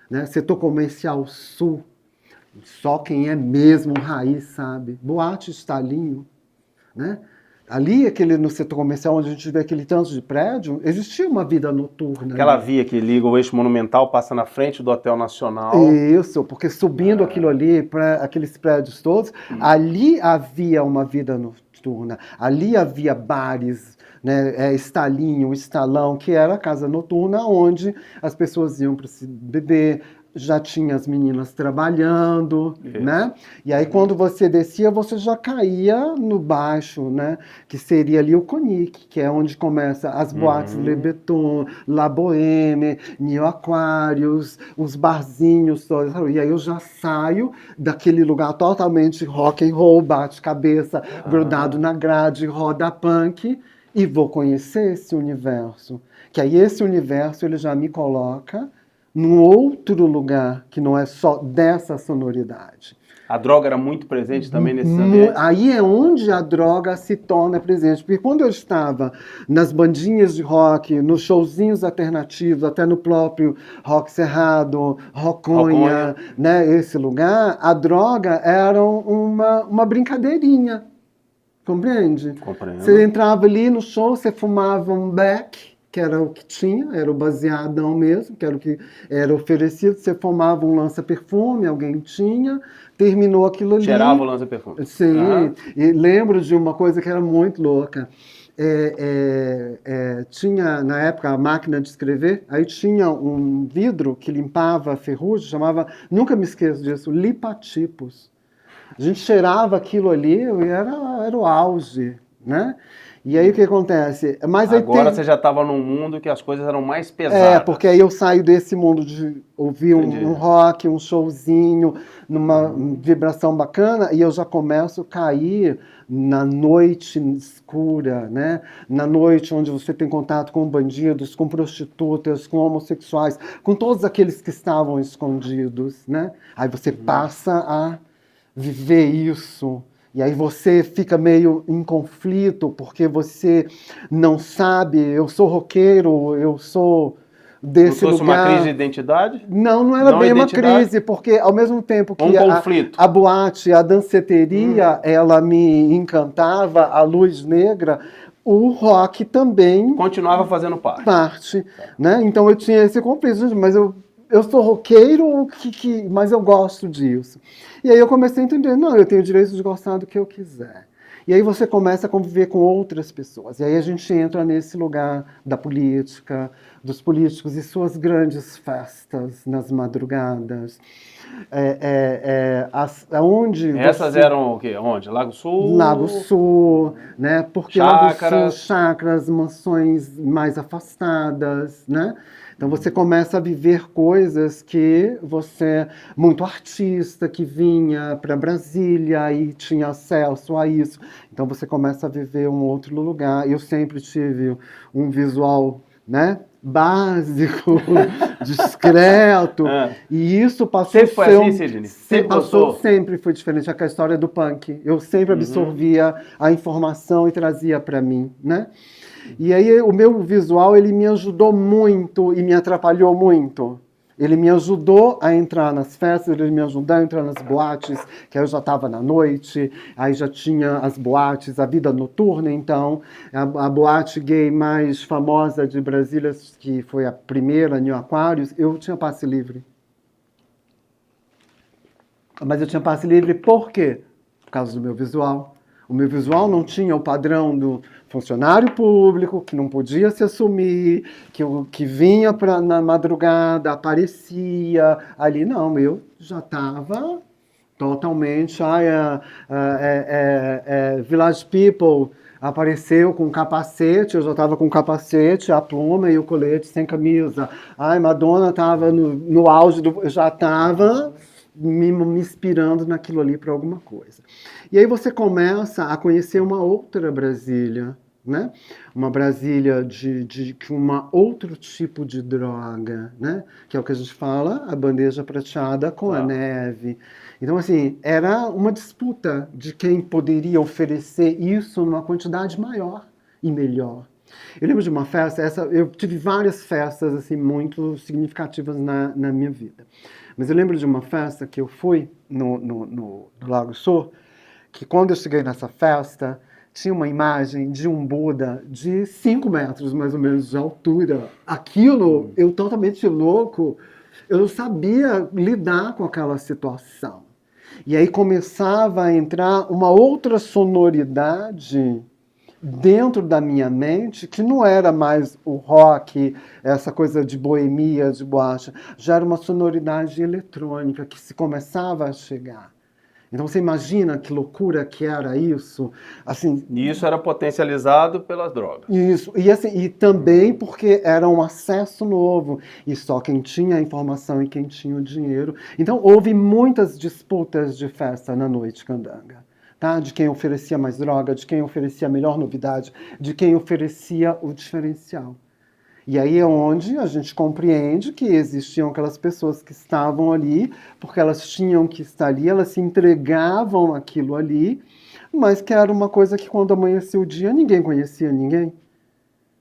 Né? Setor comercial sul, só quem é mesmo raiz sabe. Boate Estalinho, né? Ali, no setor comercial, onde a gente vê aquele tanto de prédio, existia uma vida noturna. Aquela via que liga o eixo monumental, passa na frente do Hotel Nacional. Isso, porque subindo aquilo ali, para aqueles prédios todos, ali havia uma vida noturna, ali havia bares, né, estalinho, estalão, que era a casa noturna onde as pessoas iam para se beber. Já tinha as meninas trabalhando, né? E aí quando você descia, você já caía no baixo, né? Que seria ali o CONIC, que é onde começa as boates Le Beton, La Boheme, New Aquarius, os barzinhos todos. E aí eu já saio daquele lugar totalmente rock and roll, bate-cabeça, grudado na grade, roda punk, e vou conhecer esse universo. Que aí esse universo ele já me coloca num outro lugar que não é só dessa sonoridade. A droga era muito presente também nesse ambiente? Aí é onde a droga se torna presente. Porque quando eu estava nas bandinhas de rock, nos showzinhos alternativos, até no próprio Rock Cerrado, Roconha, né, esse lugar, a droga era uma brincadeirinha. Compreende? Compreendo. Você entrava ali no show, você fumava um beck, que era o que tinha, era o baseadão mesmo, que era o que era oferecido. Você fumava um lança-perfume, alguém tinha, terminou aquilo ali. Cheirava o lança-perfume. Sim, e lembro de uma coisa que era muito louca. Tinha, na época, a máquina de escrever, aí tinha um vidro que limpava a ferrugem, chamava, nunca me esqueço disso, lipa-tipos. A gente cheirava aquilo ali e era o auge, né? E aí o que acontece? Mas agora você já estava num mundo que as coisas eram mais pesadas. Porque aí eu saio desse mundo de ouvir um rock, um showzinho, numa vibração bacana, e eu já começo a cair na noite escura, né? Na noite onde você tem contato com bandidos, com prostitutas, com homossexuais, com todos aqueles que estavam escondidos, né? Aí você passa a viver isso. E aí você fica meio em conflito, porque você não sabe, eu sou roqueiro, eu sou desse lugar. Não fosse uma crise de identidade? Não era bem uma crise, porque ao mesmo tempo que a boate, a danceteria, ela me encantava, a luz negra, o rock também continuava fazendo parte. Né? Então eu tinha esse conflito, mas eu sou roqueiro, mas eu gosto disso. E aí eu comecei a entender, não, eu tenho o direito de gostar do que eu quiser. E aí você começa a conviver com outras pessoas. E aí a gente entra nesse lugar da política, dos políticos e suas grandes festas nas madrugadas. Onde Essas eram o quê? Onde? Lago Sul? Lago Sul, né? Porque Chácaras. Lago Sul, chácaras, mansões mais afastadas, né? Então você começa a viver coisas que você, muito artista que vinha para Brasília e tinha acesso a isso. Então você começa a viver um outro lugar. Eu sempre tive um visual, né, básico, discreto, e isso passou Sempre foi assim, Sidney? sempre foi diferente. A história do punk. Eu sempre absorvia a informação e trazia para mim, né? E aí o meu visual, ele me ajudou muito e me atrapalhou muito. Ele me ajudou a entrar nas festas, ele me ajudou a entrar nas boates, que aí eu já estava na noite, aí já tinha as boates, a vida noturna, então, a boate gay mais famosa de Brasília, que foi a primeira, New Aquarius, eu tinha passe livre. Mas eu tinha passe livre por quê? Por causa do meu visual. O meu visual não tinha o padrão do funcionário público, que não podia se assumir, que vinha na madrugada, aparecia ali. Não, eu já estava totalmente... Village People apareceu com capacete, eu já estava com capacete, a pluma e o colete sem camisa. Madonna estava no auge do... Eu já estava... Me inspirando naquilo ali para alguma coisa. E aí você começa a conhecer uma outra Brasília, né? Uma Brasília com outro tipo de droga, né? Que é o que a gente fala, a bandeja prateada com a neve. Então, assim, era uma disputa de quem poderia oferecer isso numa quantidade maior e melhor. Eu lembro de uma festa, eu tive várias festas assim, muito significativas na minha vida. Mas eu lembro de uma festa que eu fui no Lago Sul, que quando eu cheguei nessa festa, tinha uma imagem de um Buda de 5 metros, mais ou menos, de altura. Aquilo, eu totalmente louco, eu não sabia lidar com aquela situação. E aí começava a entrar uma outra sonoridade dentro da minha mente, que não era mais o rock, essa coisa de boemia, de boate, já era uma sonoridade eletrônica que se começava a chegar. Então você imagina que loucura que era isso? Assim, e isso era potencializado pelas drogas. Isso, e também porque era um acesso novo, e só quem tinha a informação e quem tinha o dinheiro. Então houve muitas disputas de festa na noite candanga. Tá? De quem oferecia mais droga, de quem oferecia a melhor novidade, de quem oferecia o diferencial. E aí é onde a gente compreende que existiam aquelas pessoas que estavam ali, porque elas tinham que estar ali, elas se entregavam aquilo ali, mas que era uma coisa que quando amanhecia o dia, ninguém conhecia ninguém.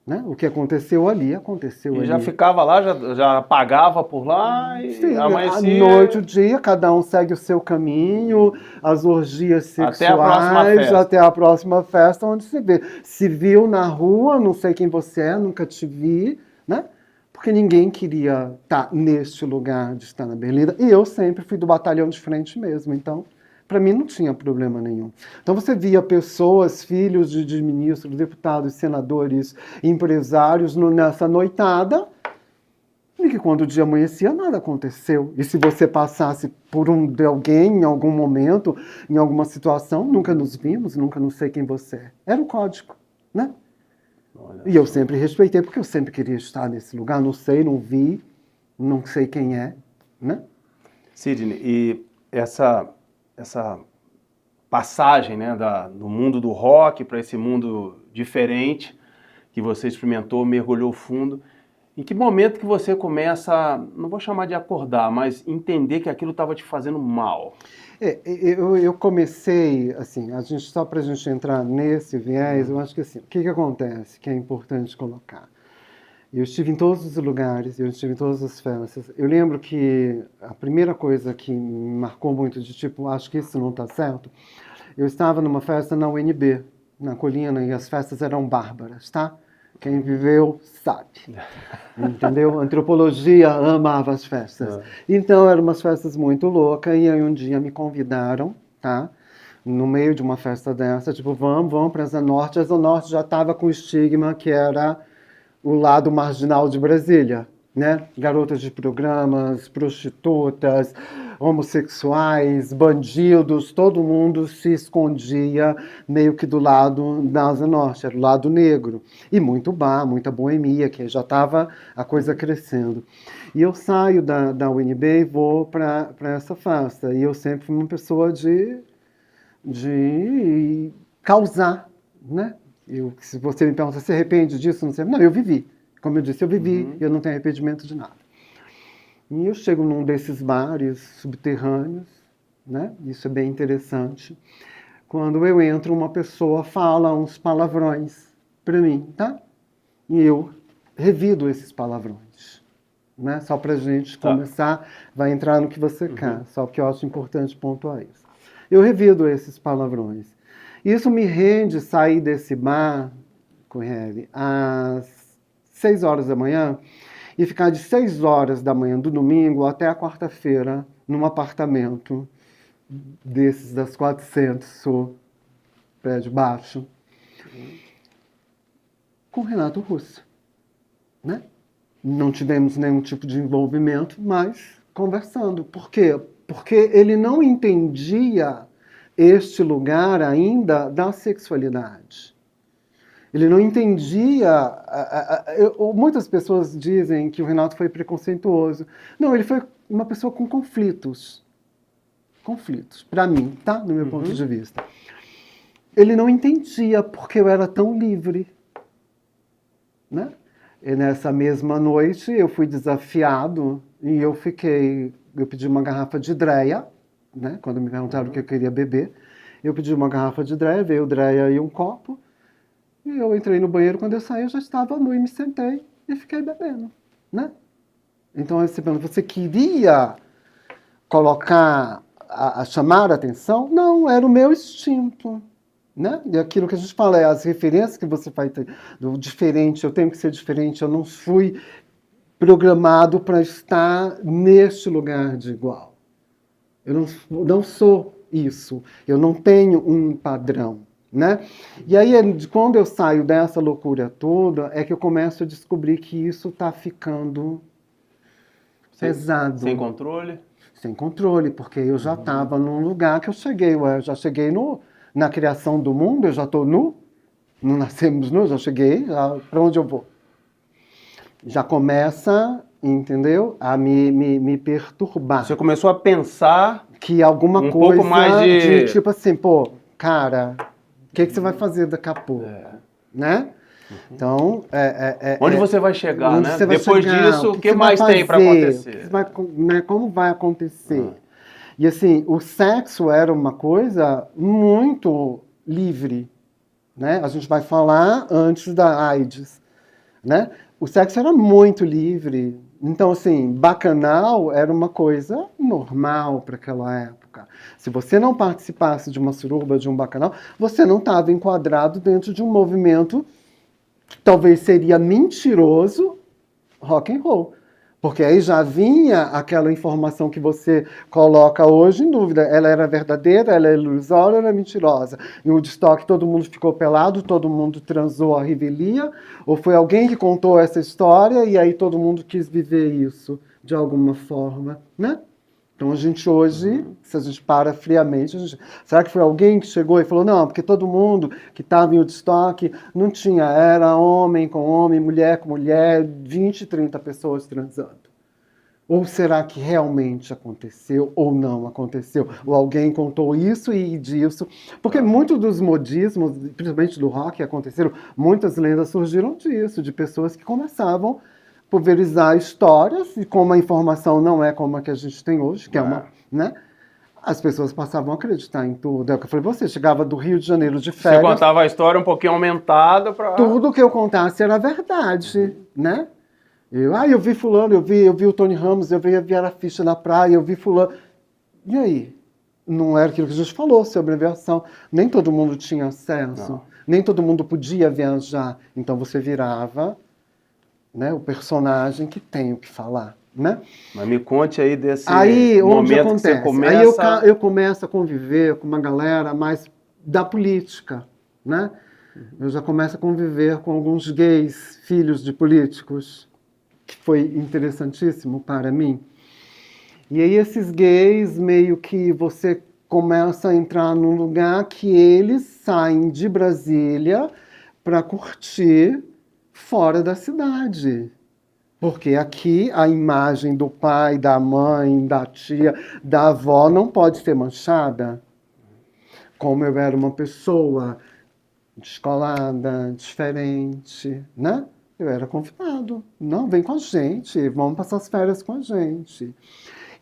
Né? O que aconteceu ali, aconteceu ali. E já ficava lá, já pagava por lá e Sim, amanhecia... à noite, o dia, cada um segue o seu caminho, as orgias sexuais, até a próxima festa, onde se vê. Se viu na rua, não sei quem você é, nunca te vi, né? Porque ninguém queria estar neste lugar de estar na Berlinda. E eu sempre fui do batalhão de frente mesmo, então... Para mim não tinha problema nenhum. Então você via pessoas, filhos de ministros, deputados, senadores, empresários nessa noitada, e que quando o dia amanhecia nada aconteceu. E se você passasse por de alguém em algum momento, em alguma situação, nunca nos vimos, nunca não sei quem você é. Era o código, né? E eu sempre respeitei, porque eu sempre queria estar nesse lugar. Não sei, não vi, não sei quem é, né? Sidney, e essa passagem, né, do mundo do rock para esse mundo diferente que você experimentou, mergulhou fundo, em que momento que você começa, não vou chamar de acordar, mas entender que aquilo estava te fazendo mal? Eu comecei, assim, só para a gente entrar nesse viés, eu acho que assim, o que acontece, que é importante colocar? Eu estive em todos os lugares, eu estive em todas as festas. Eu lembro que a primeira coisa que me marcou muito, de tipo, acho que isso não está certo, eu estava numa festa na UNB, na Colina, e as festas eram bárbaras, tá? Quem viveu sabe. Entendeu? A antropologia amava as festas. Então eram umas festas muito loucas, e aí um dia me convidaram, tá? no meio de uma festa dessa, tipo, vamos para a Asa Norte. A Asa Norte já estava com o estigma que era o lado marginal de Brasília, né? Garotas de programas, prostitutas, homossexuais, bandidos, todo mundo se escondia meio que do lado da Asa Norte, era o lado negro. E muito bar, muita boemia, que já estava a coisa crescendo. E eu saio da UNB e vou para essa festa. E eu sempre fui uma pessoa de causar, né? Se você me pergunta, se arrepende disso? Não sei. Não, eu vivi. Como eu disse, eu vivi e eu não tenho arrependimento de nada. E eu chego num desses bares subterrâneos, né? Isso é bem interessante. Quando eu entro, uma pessoa fala uns palavrões para mim, tá? E eu revido esses palavrões, né? Só pra gente começar, vai entrar no que você quer, só que eu acho importante pontuar isso. Eu revido esses palavrões. Isso me rende sair desse bar, Corrêa, às 6 horas da manhã e ficar de 6 horas da manhã do domingo até a quarta-feira num apartamento desses das 400, prédio baixo, com Renato Russo, né? Não tivemos nenhum tipo de envolvimento, mas conversando. Por quê? Porque ele não entendia este lugar ainda da sexualidade. Ele não entendia... muitas pessoas dizem que o Renato foi preconceituoso. Não, ele foi uma pessoa com conflitos. Conflitos, para mim, tá? No meu ponto de vista. Ele não entendia porque eu era tão livre, né? E nessa mesma noite eu fui desafiado e eu pedi uma garrafa de Dreia, né? Quando me perguntaram o que eu queria beber, eu pedi uma garrafa de Dreia, veio Dreia e um copo, e eu entrei no banheiro, quando eu saí eu já estava nu e me sentei e fiquei bebendo, né? Então você queria colocar, chamar a atenção? Não, era o meu instinto. Né? E aquilo que a gente fala, as referências que você vai ter do diferente, eu tenho que ser diferente, eu não fui programado para estar neste lugar de igual. Eu não sou isso, eu não tenho um padrão. Né? E aí, quando eu saio dessa loucura toda, é que eu começo a descobrir que isso está ficando pesado. Sem controle? Sem controle, porque eu já estava num lugar que eu já cheguei na criação do mundo, eu já estou nu, não nascemos nu, já cheguei, para onde eu vou? Já começa, entendeu, a me perturbar. Você começou a pensar que alguma coisa pouco mais de tipo assim, pô, cara, o que você vai fazer daqui a pouco? Né? Então, onde você vai chegar, onde né? Você vai Depois chegar, disso, o que mais tem para acontecer? Como vai acontecer? E assim, o sexo era uma coisa muito livre, né? A gente vai falar antes da AIDS, né? O sexo era muito livre. Então, assim, bacanal era uma coisa normal para aquela época. Se você não participasse de uma suruba, de um bacanal, você não estava enquadrado dentro de um movimento que talvez seria mentiroso, rock and roll. Porque aí já vinha aquela informação que você coloca hoje em dúvida. Ela era verdadeira, ela é ilusória, ela é mentirosa. Em Woodstock todo mundo ficou pelado, todo mundo transou a revelia, ou foi alguém que contou essa história e aí todo mundo quis viver isso de alguma forma, né? Então a gente hoje, se a gente para friamente, será que foi alguém que chegou e falou, não, porque todo mundo que estava em Woodstock não tinha, era homem com homem, mulher com mulher, 20, 30 pessoas transando. Ou será que realmente aconteceu ou não aconteceu? Ou alguém contou isso e disso? Porque muitos dos modismos, principalmente do rock, aconteceram, muitas lendas surgiram disso, de pessoas que começavam pulverizar histórias, e como a informação não é como a que a gente tem hoje, que é uma, né? As pessoas passavam a acreditar em tudo. É o que eu falei, você chegava do Rio de Janeiro de férias... Você contava a história um pouquinho aumentada para... Tudo que eu contasse era verdade, né? Eu vi fulano, eu vi o Tony Ramos, eu vi a Vera Fischer na praia, eu vi fulano... E aí? Não era aquilo que a gente falou sobre aviação. Nem todo mundo tinha acesso, nem todo mundo podia viajar. Então você virava... né, o personagem que tem o que falar, né? Mas me conte aí desse Aí, onde momento que você acontece? começa... Aí eu começo a conviver com uma galera mais da política, né? Eu já começo a conviver com alguns gays, filhos de políticos, que foi interessantíssimo para mim. E aí esses gays, meio que você começa a entrar num lugar que eles saem de Brasília para curtir fora da cidade. Porque aqui a imagem do pai, da mãe, da tia, da avó não pode ser manchada. Como eu era uma pessoa descolada, diferente, né? Eu era convidado. Não, vem com a gente, vamos passar as férias com a gente.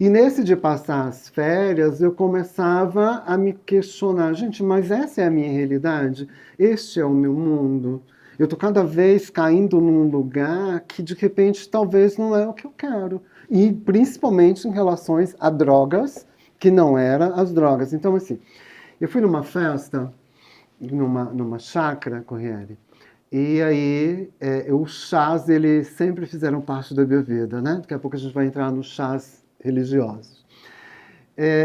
E nesse de passar as férias, eu começava a me questionar, gente, mas essa é a minha realidade? Este é o meu mundo? Eu estou cada vez caindo num lugar que, de repente, talvez não é o que eu quero. E principalmente em relações a drogas, que não eram as drogas. Então, assim, eu fui numa festa, numa chácara, Corriere, e aí os chás, eles sempre fizeram parte da minha vida, né? Daqui a pouco a gente vai entrar nos chás religiosos.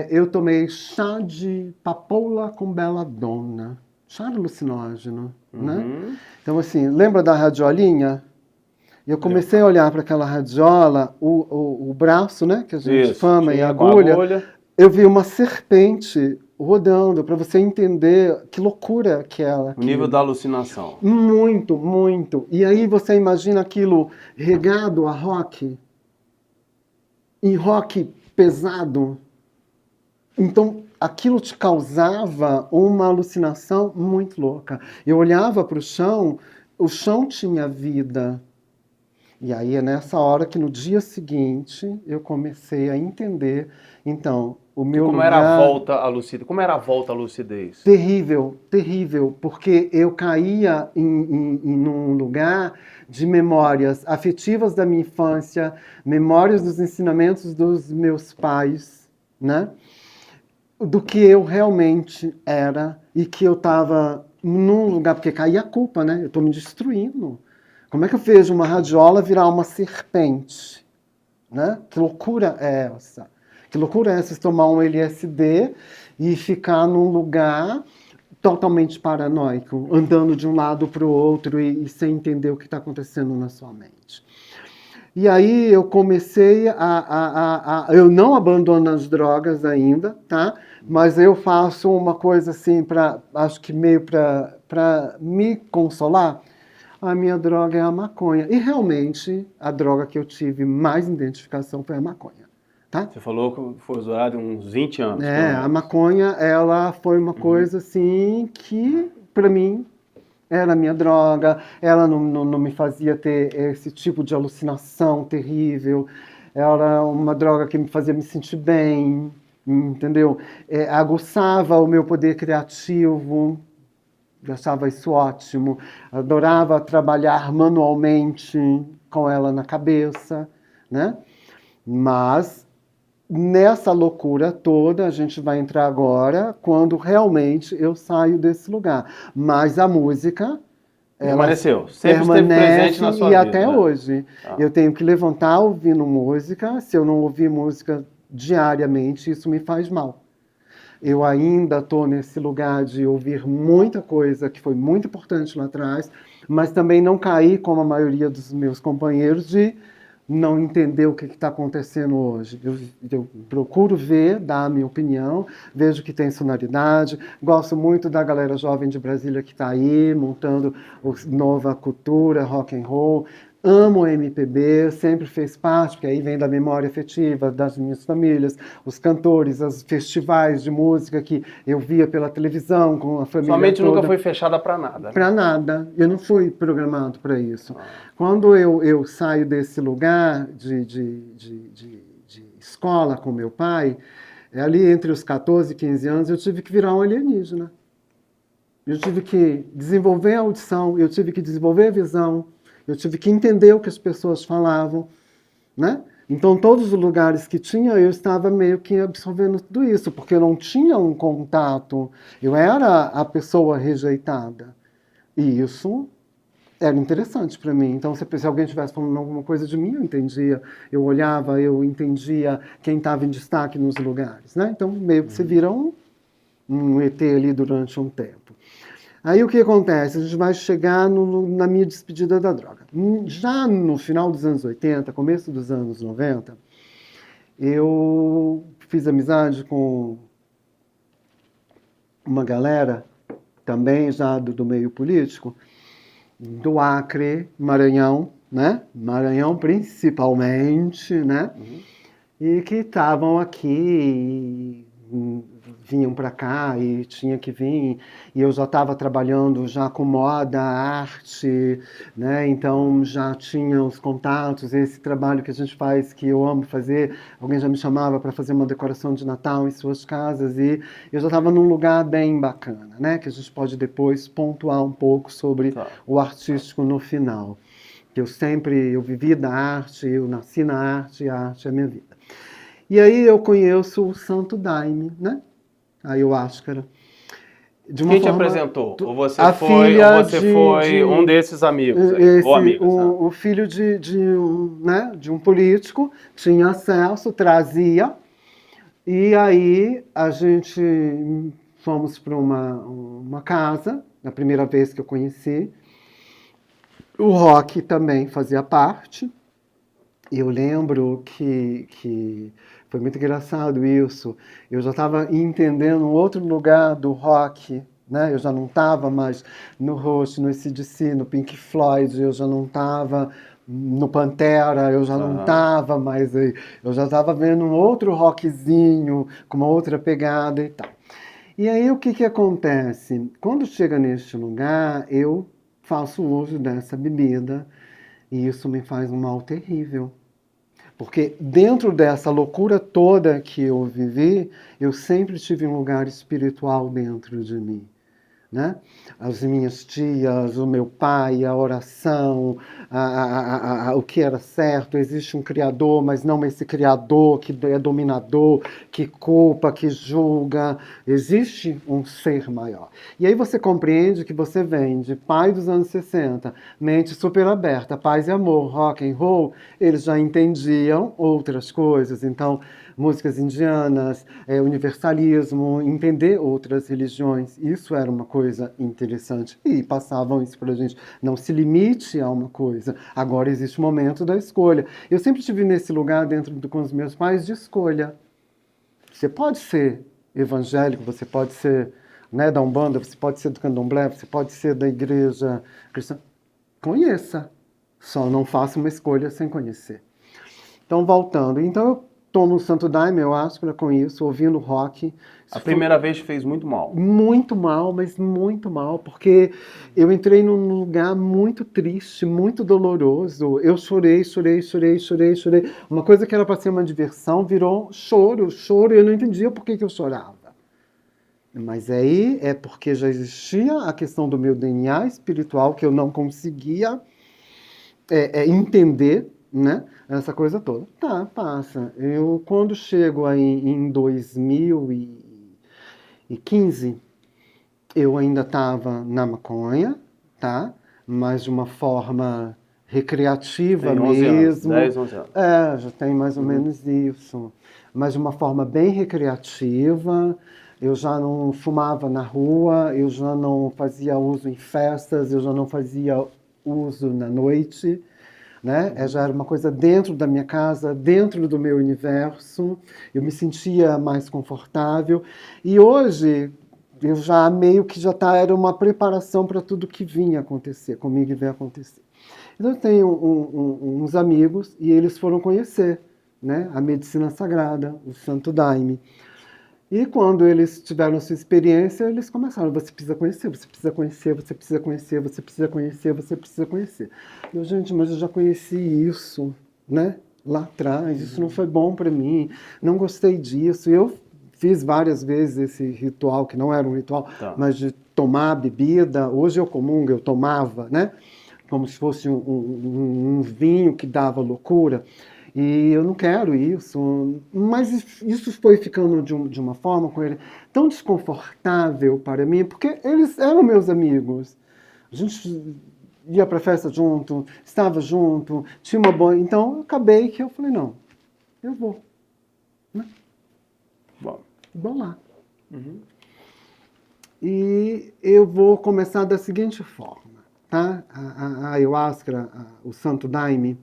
Eu tomei chá de papoula com belladonna, chá alucinógeno, né? Então, assim, lembra da radiolinha? Eu comecei a olhar para aquela radiola, o braço, né, que a gente fama e agulha. Eu vi uma serpente rodando, para você entender que loucura aquela. O nível da alucinação. Muito, muito. E aí você imagina aquilo regado a rock, em rock pesado. Então, aquilo te causava uma alucinação muito louca. Eu olhava para o chão tinha vida. E aí é nessa hora que no dia seguinte eu comecei a entender, então, o meu Como lugar... era a volta à lucidez? Como era a volta à lucidez? Terrível, terrível, porque eu caía num lugar de memórias afetivas da minha infância, memórias dos ensinamentos dos meus pais, né? Do que eu realmente era e que eu estava num lugar, porque caía a culpa, né? Eu estou me destruindo. Como é que eu vejo uma radiola virar uma serpente? Né? Que loucura é essa? Que loucura é essa tomar um LSD e ficar num lugar totalmente paranoico, andando de um lado para o outro e sem entender o que está acontecendo na sua mente? E aí eu comecei eu não abandono as drogas ainda, tá? Mas eu faço uma coisa assim, acho que meio para me consolar. A minha droga é a maconha. E realmente, a droga que eu tive mais identificação foi a maconha. Tá? Você falou que foi usurado uns 20 anos. A maconha, ela foi uma coisa assim que, para mim, era a minha droga. Ela não me fazia ter esse tipo de alucinação terrível. Era uma droga que me fazia me sentir bem, entendeu? Aguçava o meu poder criativo. Eu achava isso ótimo. Adorava trabalhar manualmente com ela na cabeça, né? Mas nessa loucura toda, a gente vai entrar agora quando realmente eu saio desse lugar. Mas a música permaneceu, sempre esteve permanece presente na sua e vida, até né? hoje. Eu tenho que levantar ouvindo música. Se eu não ouvir música diariamente, isso me faz mal. Eu ainda estou nesse lugar de ouvir muita coisa que foi muito importante lá atrás, mas também não cair, como a maioria dos meus companheiros, de não entender o que está acontecendo hoje. Eu procuro ver, dar a minha opinião, vejo que tem sonoridade, gosto muito da galera jovem de Brasília que está aí, montando nova cultura, rock and roll. Amo o MPB, sempre fez parte, porque aí vem da memória afetiva das minhas famílias, os cantores, os festivais de música que eu via pela televisão com a família Sua mente toda. nunca foi fechada para nada. Né? Para nada, eu não fui programado para isso. Quando eu saio desse lugar de escola com meu pai, ali entre os 14 e 15 anos, eu tive que virar um alienígena. Eu tive que desenvolver a audição, eu tive que desenvolver a visão, eu tive que entender o que as pessoas falavam, né? Então, todos os lugares que tinha, eu estava meio que absorvendo tudo isso, porque eu não tinha um contato, eu era a pessoa rejeitada. E isso era interessante para mim. Então, se alguém estivesse falando alguma coisa de mim, eu entendia. Eu olhava, eu entendia quem estava em destaque nos lugares, né? Então, meio que você vira um ET ali durante um tempo. Aí o que acontece? A gente vai chegar na minha despedida da droga. Já no final dos anos 80, começo dos anos 90, eu fiz amizade com uma galera, também já do meio político, do Acre, Maranhão, né? Maranhão principalmente, né? E que estavam aqui, vinham para cá e tinha que vir, e eu já estava trabalhando já com moda, arte, né? Então já tinha os contatos, esse trabalho que a gente faz, que eu amo fazer, alguém já me chamava para fazer uma decoração de Natal em suas casas, e eu já estava num lugar bem bacana, né? Que a gente pode depois pontuar um pouco sobre o artístico no final. Eu vivi da arte, eu nasci na arte, e a arte é a minha vida. E aí eu conheço o Santo Daime, né? A Ayahuasca. Quem te apresentou? Ou você a foi, filha ou você foi um desses amigos aí, ou amigas? O filho de um político tinha acesso, trazia, e aí a gente fomos para uma casa, na primeira vez que eu conheci. O rock também fazia parte. Eu lembro que foi muito engraçado isso. Eu já estava entendendo um outro lugar do rock, né? Eu já não estava mais no Rush, no AC/DC, no Pink Floyd, eu já não estava no Pantera, eu já não estava mais aí. Eu já estava vendo um outro rockzinho, com uma outra pegada e tal. E aí o que acontece? Quando chega neste lugar, eu faço uso dessa bebida e isso me faz um mal terrível. Porque dentro dessa loucura toda que eu vivi, eu sempre tive um lugar espiritual dentro de mim, né? As minhas tias, o meu pai, a oração, o que era certo. Existe um criador, mas não esse criador que é dominador, que culpa, que julga. Existe um ser maior. E aí você compreende que você vem de pai dos anos 60, mente super aberta, paz e amor, rock and roll, eles já entendiam outras coisas. Então, músicas indianas, universalismo, entender outras religiões, isso era uma coisa interessante. E passavam isso para a gente. Não se limite a uma coisa. Agora existe o momento da escolha. Eu sempre estive nesse lugar com os meus pais de escolha. Você pode ser evangélico, você pode ser, né, da Umbanda, você pode ser do Candomblé, você pode ser da igreja cristã. Conheça. Só não faça uma escolha sem conhecer. Então, voltando. Então, eu tomo o Santo Daime, eu acho, com isso, ouvindo rock. A primeira vez fez muito mal? Muito mal, mas muito mal, porque eu entrei num lugar muito triste, muito doloroso. Eu chorei. Uma coisa que era para ser uma diversão virou choro, e eu não entendia por que eu chorava. Mas aí é porque já existia a questão do meu DNA espiritual que eu não conseguia entender, né? Essa coisa toda. Tá, passa. Eu, quando chego aí em 2015, eu ainda estava na maconha, tá? Mas de uma forma recreativa mesmo. 10, 11 anos. Já tem mais ou menos isso. Mas de uma forma bem recreativa. Eu já não fumava na rua, eu já não fazia uso em festas, eu já não fazia uso na noite. Né? Já era uma coisa dentro da minha casa, dentro do meu universo, eu me sentia mais confortável, e hoje eu já meio que era uma preparação para tudo que vinha acontecer, comigo e veio acontecer. Então eu tenho uns amigos, e eles foram conhecer, né, a medicina sagrada, o Santo Daime. E quando eles tiveram sua experiência, eles começaram, você precisa conhecer, você precisa conhecer, você precisa conhecer, você precisa conhecer, você precisa conhecer. Eu, gente, mas eu já conheci isso, né? Lá atrás, isso não foi bom para mim, não gostei disso. Eu fiz várias vezes esse ritual, que não era um ritual, mas de tomar bebida. Hoje eu comungo, eu tomava, né? Como se fosse um vinho que dava loucura. E eu não quero isso, mas isso foi ficando de uma forma com ele tão desconfortável para mim, porque eles eram meus amigos. A gente ia para festa junto, estava junto, tinha uma boa... Então, eu acabei que eu falei, não, eu vou. Né? Bom. Vou lá. E eu vou começar da seguinte forma, tá? A ayahuasca, o Santo Daime,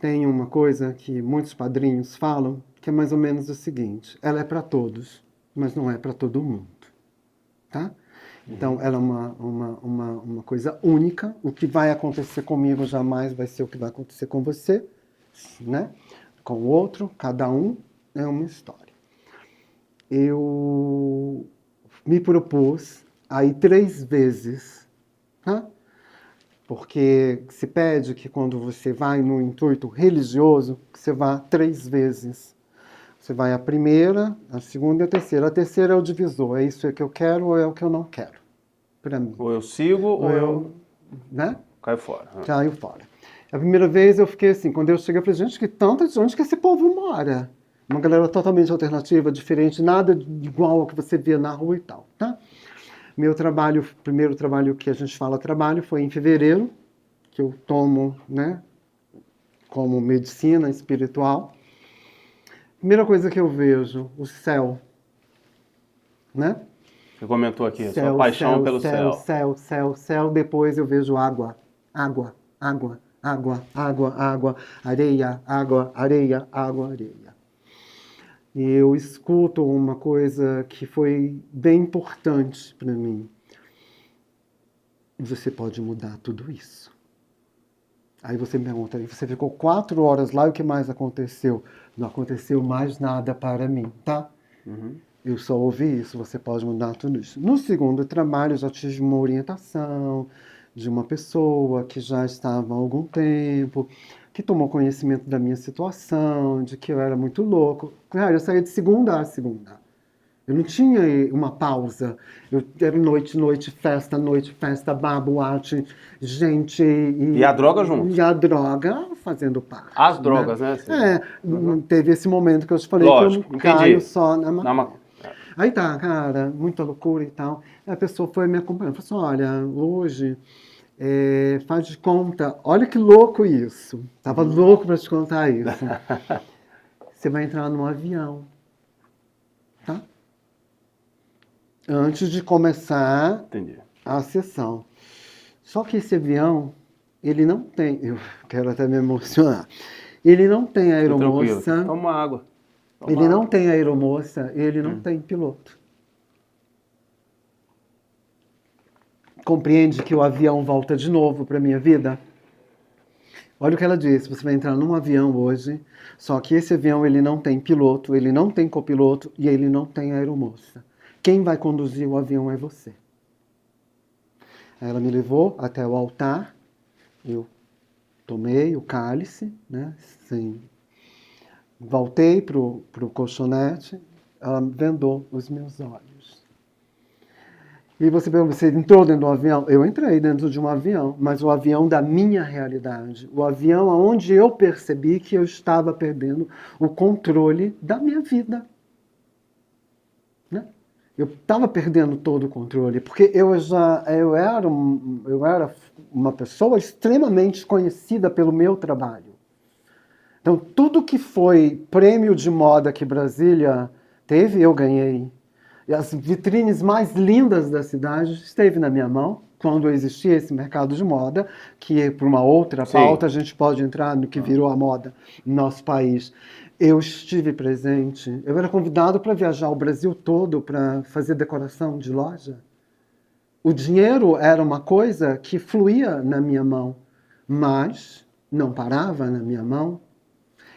tem uma coisa que muitos padrinhos falam, que é mais ou menos o seguinte, ela é para todos, mas não é para todo mundo, tá? Então, ela é uma coisa única, o que vai acontecer comigo jamais vai ser o que vai acontecer com você, né? Com o outro, cada um é uma história. Eu me propus a ir 3 vezes, tá? Porque se pede que quando você vai no intuito religioso, que você vá 3 vezes. Você vai a primeira, a segunda e a terceira. A terceira é o divisor, é isso que eu quero ou é o que eu não quero, para mim. Ou eu sigo ou eu né? caio fora. Caio fora. A primeira vez eu fiquei assim, quando eu cheguei, eu falei, gente, que tanta de onde que esse povo mora? Uma galera totalmente alternativa, diferente, nada igual ao que você via na rua e tal, tá? Meu trabalho, primeiro trabalho que a gente fala trabalho, foi em fevereiro, que eu tomo, né, como medicina espiritual. Primeira coisa que eu vejo, o céu, né? Você comentou aqui, Céu, sua paixão céu, pelo céu, céu. céu, céu, céu. Depois eu vejo água, água, água, água, água, água, areia, água, areia, água, areia. E eu escuto uma coisa que foi bem importante para mim. Você pode mudar tudo isso. Aí você me pergunta, você ficou 4 horas lá e o que mais aconteceu? Não aconteceu mais nada para mim, tá? Eu só ouvi isso, você pode mudar tudo isso. No segundo trabalho, eu já tive uma orientação de uma pessoa que já estava há algum tempo, que tomou conhecimento da minha situação, de que eu era muito louco. Cara, eu saía de segunda a segunda. Eu não tinha uma pausa. Eu era noite, festa, bar, boate, gente... E a droga junto? E a droga fazendo parte. As drogas, né? Teve esse momento que eu te falei, Lógico, que eu não caio entendi. só na maconha. Aí tá, cara, muita loucura e tal. Aí a pessoa foi me acompanhando. Falou assim, olha, hoje, faz de conta, olha que louco isso. Tava louco pra te contar isso. Você vai entrar num avião, tá? Antes de começar a sessão. Só que esse avião, ele não tem, eu quero até me emocionar, ele não tem aeromoça. Toma água. Ele não tem aeromoça, ele não tem piloto. Compreende que o avião volta de novo para a minha vida? Olha o que ela disse, você vai entrar num avião hoje, só que esse avião ele não tem piloto, ele não tem copiloto e ele não tem aeromoça. Quem vai conduzir o avião é você. Aí ela me levou até o altar, eu tomei o cálice, né, sem... Voltei pro colchonete, ela vendou os meus olhos. E você pergunta, você entrou dentro do avião? Eu entrei dentro de um avião, mas o avião da minha realidade. O avião onde eu percebi que eu estava perdendo o controle da minha vida. Né? Eu estava perdendo todo o controle, porque eu era uma pessoa extremamente conhecida pelo meu trabalho. Então, tudo que foi prêmio de moda que Brasília teve, eu ganhei. E as vitrines mais lindas da cidade esteve na minha mão, quando existia esse mercado de moda, que por uma outra pauta a gente pode entrar no que virou a moda no nosso país. Eu estive presente, eu era convidado para viajar o Brasil todo para fazer decoração de loja. O dinheiro era uma coisa que fluía na minha mão, mas não parava na minha mão.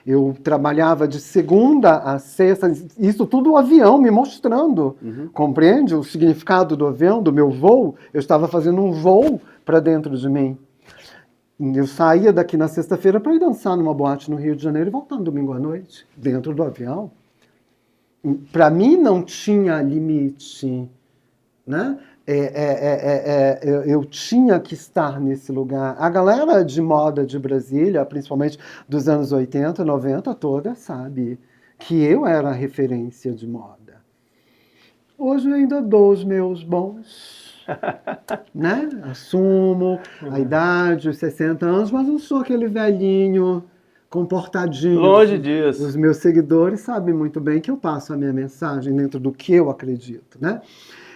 Eu trabalhava de segunda a sexta, isso tudo o avião me mostrando. Compreende o significado do avião, do meu voo? Eu estava fazendo um voo para dentro de mim. Eu saía daqui na sexta-feira para ir dançar numa boate no Rio de Janeiro e voltar no domingo à noite, dentro do avião. Para mim não tinha limite, né? Eu tinha que estar nesse lugar. A galera de moda de Brasília, principalmente dos anos 80, 90, toda sabe que eu era a referência de moda. Hoje eu ainda dou os meus bons né? Assumo a idade, os 60 anos, mas não sou aquele velhinho comportadinho. Longe disso. Os meus seguidores sabem muito bem que eu passo a minha mensagem dentro do que eu acredito, né?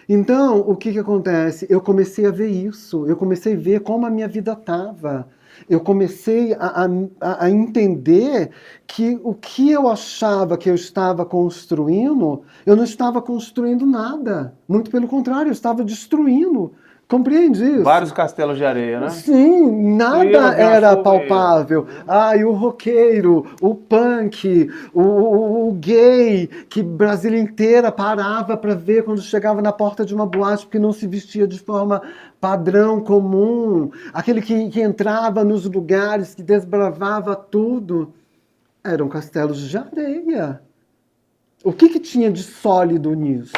Então, o que acontece? Eu comecei a ver isso, eu comecei a ver como a minha vida estava. Eu comecei a entender que o que eu achava que eu estava construindo, eu não estava construindo nada. Muito pelo contrário, eu estava destruindo. Compreende isso? Vários castelos de areia, né? Sim, nada Clima, vem a era chuva e- palpável. Ai, o roqueiro, o punk, o gay, que Brasília inteira parava para ver quando chegava na porta de uma boate porque não se vestia de forma padrão, comum. Aquele que entrava nos lugares, que desbravava tudo. Eram castelos de areia. O que tinha de sólido nisso?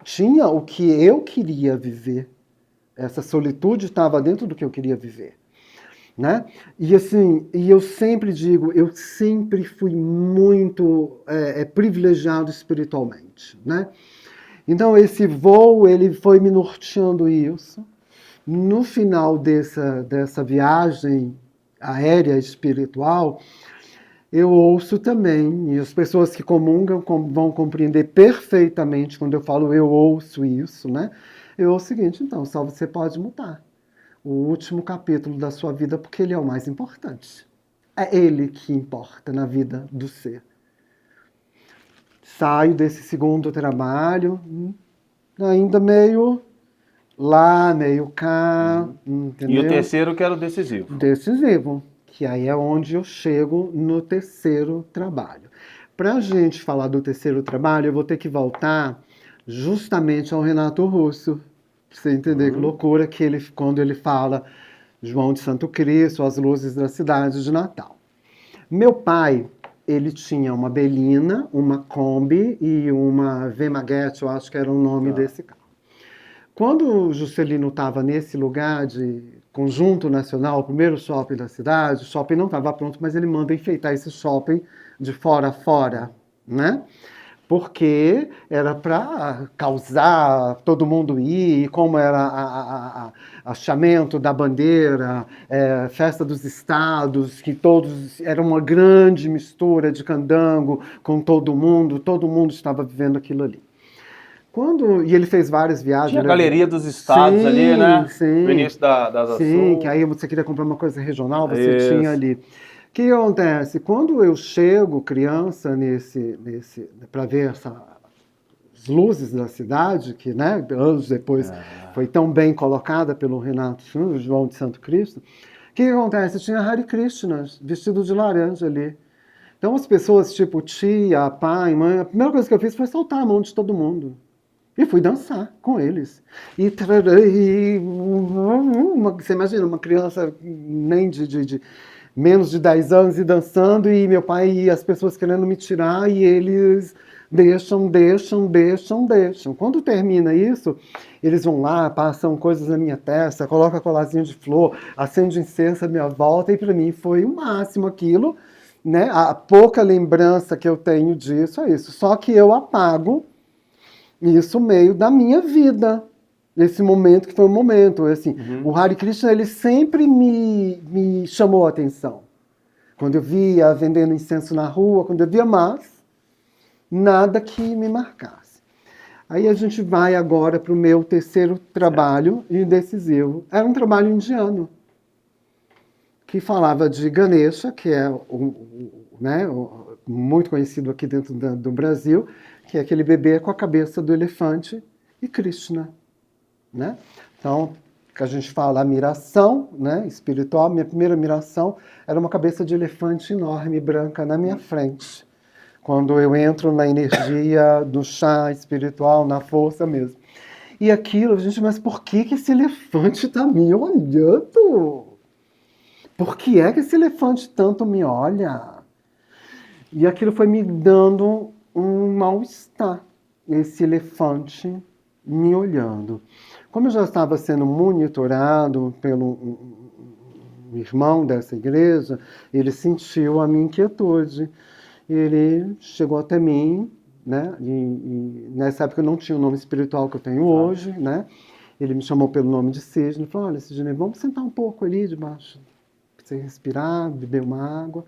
Tinha o que eu queria viver. Essa solitude estava dentro do que eu queria viver, né? E assim, e eu sempre digo, eu sempre fui muito privilegiado espiritualmente, né? Então esse voo, ele foi me norteando isso. No final dessa viagem aérea espiritual, eu ouço também, e as pessoas que comungam vão compreender perfeitamente quando eu falo eu ouço isso, né? Eu ouço o seguinte, então, só você pode mudar o último capítulo da sua vida, porque ele é o mais importante. É ele que importa na vida do ser. Saio desse segundo trabalho, ainda meio lá, meio cá, entendeu? E o terceiro que era o decisivo. Decisivo, que aí é onde eu chego no terceiro trabalho. Para a gente falar do terceiro trabalho, eu vou ter que voltar justamente ao Renato Russo, para você entender que loucura que ele, quando ele fala João de Santo Cristo, as luzes da cidade de Natal. Meu pai, ele tinha uma Belina, uma Kombi e uma Vemaguete, eu acho que era o nome desse carro. Quando o Juscelino estava nesse lugar de conjunto nacional, o primeiro shopping da cidade, o shopping não estava pronto, mas ele manda enfeitar esse shopping de fora a fora, né? Porque era para causar todo mundo ir, como era achamento da bandeira, festa dos estados, que todos era uma grande mistura de candango com todo mundo estava vivendo aquilo ali. E ele fez várias viagens. Tinha a Galeria dos Estados ali, né? Sim, No início da Asa sim, Sul. que aí você queria comprar uma coisa regional, você Isso. tinha ali. O que acontece? Quando eu chego, criança, para ver as luzes da cidade, que né, anos depois foi tão bem colocada pelo Renato João de Santo Cristo, o que acontece? Tinha Hare Krishnas, vestido de laranja ali. Então as pessoas, tipo tia, pai, mãe, a primeira coisa que eu fiz foi soltar a mão de todo mundo. E fui dançar com eles. Você imagina, uma criança nem de menos de 10 anos e dançando, e meu pai e as pessoas querendo me tirar, e eles deixam. Quando termina isso, eles vão lá, passam coisas na minha testa, colocam colarzinho de flor, acende incenso à minha volta, e para mim foi o máximo aquilo, né? A pouca lembrança que eu tenho disso é isso. Só que eu apago isso meio da minha vida, nesse momento que foi um momento, assim, o Hare Krishna, ele sempre me chamou a atenção. Quando eu via vendendo incenso na rua, quando eu via nada que me marcasse. Aí a gente vai agora para o meu terceiro trabalho decisivo. Era um trabalho indiano, que falava de Ganesha, que é muito conhecido aqui dentro do Brasil, que é aquele bebê com a cabeça do elefante, e Krishna, né? Então, que a gente fala a miração, né, espiritual, minha primeira miração era uma cabeça de elefante enorme, branca, na minha frente. Quando eu entro na energia do chá espiritual, na força mesmo. E aquilo, gente, mas por que esse elefante está me olhando? Por que é que esse elefante tanto me olha? E aquilo foi me dando um mal-estar, esse elefante me olhando. Como eu já estava sendo monitorado pelo um irmão dessa igreja, ele sentiu a minha inquietude. Ele chegou até mim, né? E nessa época eu não tinha o nome espiritual que eu tenho hoje, né? Ele me chamou pelo nome de Sidney, falou, olha, Sidney, vamos sentar um pouco ali debaixo, para você respirar, beber uma água.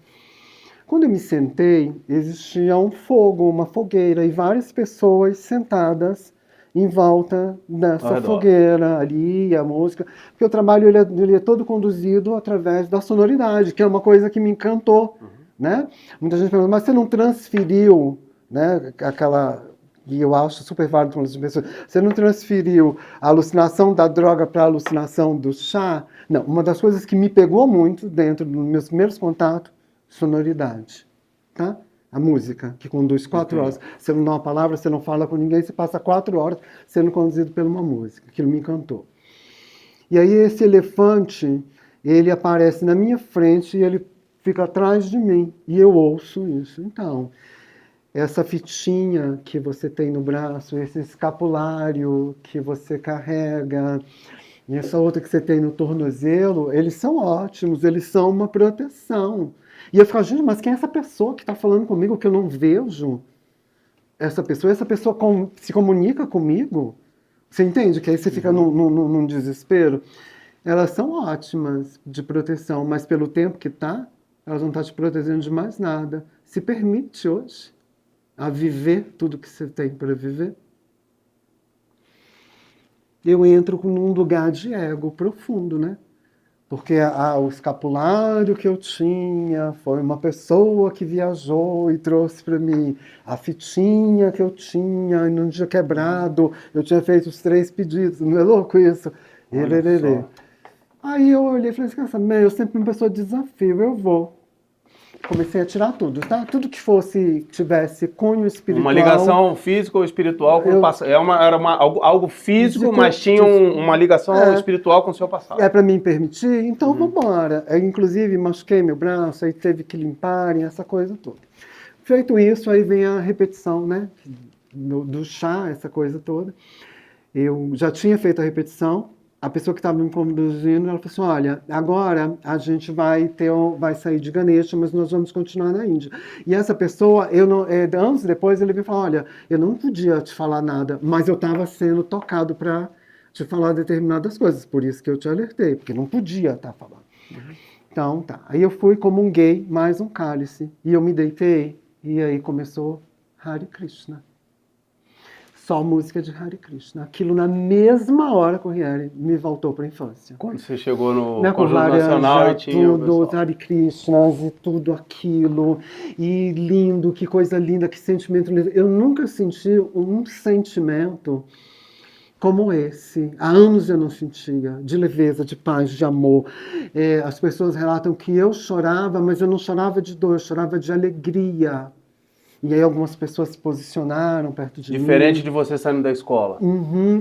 Quando eu me sentei, existia um fogo, uma fogueira, e várias pessoas sentadas em volta dessa fogueira ali, a música. Porque o trabalho ele é todo conduzido através da sonoridade, que é uma coisa que me encantou. Né? Muita gente pergunta, mas você não transferiu, né, aquela... E eu acho super válido quando as pessoas... Você não transferiu a alucinação da droga para a alucinação do chá? Não, uma das coisas que me pegou muito dentro dos meus primeiros contatos, sonoridade, tá? A música, que conduz 4 horas. Você não dá uma palavra, você não fala com ninguém, você passa 4 horas sendo conduzido por uma música. Aquilo me encantou. E aí esse elefante, ele aparece na minha frente e ele fica atrás de mim. E eu ouço isso. Então, essa fitinha que você tem no braço, esse escapulário que você carrega, e essa outra que você tem no tornozelo, eles são ótimos, eles são uma proteção. E eu ficava, gente, mas quem é essa pessoa que está falando comigo que eu não vejo? Essa pessoa se comunica comigo? Você entende? Que aí você fica num desespero. Elas são ótimas de proteção, mas pelo tempo que tá, elas não estão te protegendo de mais nada. Se permite hoje a viver tudo que você tem para viver. Eu entro num lugar de ego profundo, né? Porque o escapulário que eu tinha foi uma pessoa que viajou e trouxe para mim. A fitinha que eu tinha, e num dia quebrado, eu tinha feito os 3 pedidos. Não é louco isso? Aí eu olhei e falei assim, eu sempre uma pessoa de desafio, eu vou. Comecei a tirar tudo, tá? Tudo que tivesse cunho espiritual. Uma ligação física ou espiritual com o passado. Era algo físico, mas tinha uma ligação espiritual com o seu passado. É para mim permitir? Então vamos embora. Inclusive, machuquei meu braço, aí teve que limparem, essa coisa toda. Feito isso, aí vem a repetição, né? Do chá, essa coisa toda. Eu já tinha feito a repetição. A pessoa que estava me conduzindo, ela falou assim, olha, agora a gente vai sair de Ganesha, mas nós vamos continuar na Índia. E essa pessoa, anos depois, ele veio falar, olha, eu não podia te falar nada, mas eu estava sendo tocado para te falar determinadas coisas, por isso que eu te alertei, porque não podia estar falando. Então, tá. Aí eu fui como um gay, mais um cálice, e eu me deitei, e aí começou Hare Krishna. Só música de Hare Krishna. Aquilo na mesma hora que o Hare me voltou para a infância. Quando você chegou no Conjunto Nacional e tinha tudo, os Hare Krishnas e tudo aquilo. E lindo, que coisa linda, que sentimento lindo. Eu nunca senti um sentimento como esse. Há anos eu não sentia, de leveza, de paz, de amor. As pessoas relatam que eu chorava, mas eu não chorava de dor, eu chorava de alegria. E aí algumas pessoas se posicionaram perto de mim. Diferente de você saindo da escola.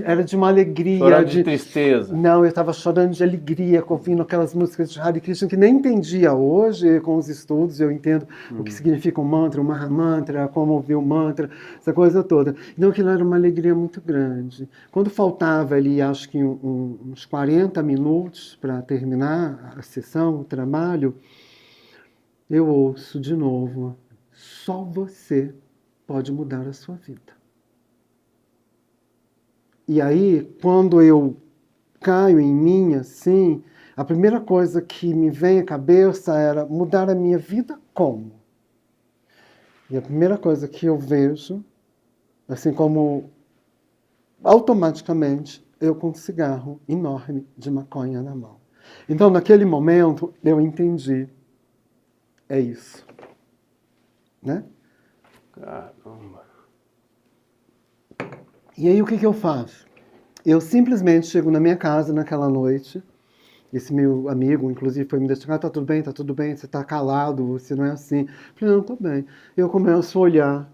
Era de uma alegria. Chorando de tristeza. Não, eu estava chorando de alegria, ouvindo aquelas músicas de Hare Krishna que nem entendia hoje, com os estudos, eu entendo o que significa um mantra, um Mahamantra, como ouvir o mantra, essa coisa toda. Então aquilo era uma alegria muito grande. Quando faltava ali, acho que uns 40 minutos para terminar a sessão, o trabalho, eu ouço de novo. Só você pode mudar a sua vida. E aí, quando eu caio em mim assim, a primeira coisa que me vem à cabeça era mudar a minha vida como? E a primeira coisa que eu vejo, assim como automaticamente, eu com um cigarro enorme de maconha na mão. Então, naquele momento, eu entendi. É isso. Né? Caramba. E aí o que eu faço? Eu simplesmente chego na minha casa naquela noite, esse meu amigo, inclusive, foi me deixar, tá tudo bem, você tá calado, você não é assim. Eu falei, não, tô bem. Eu começo a olhar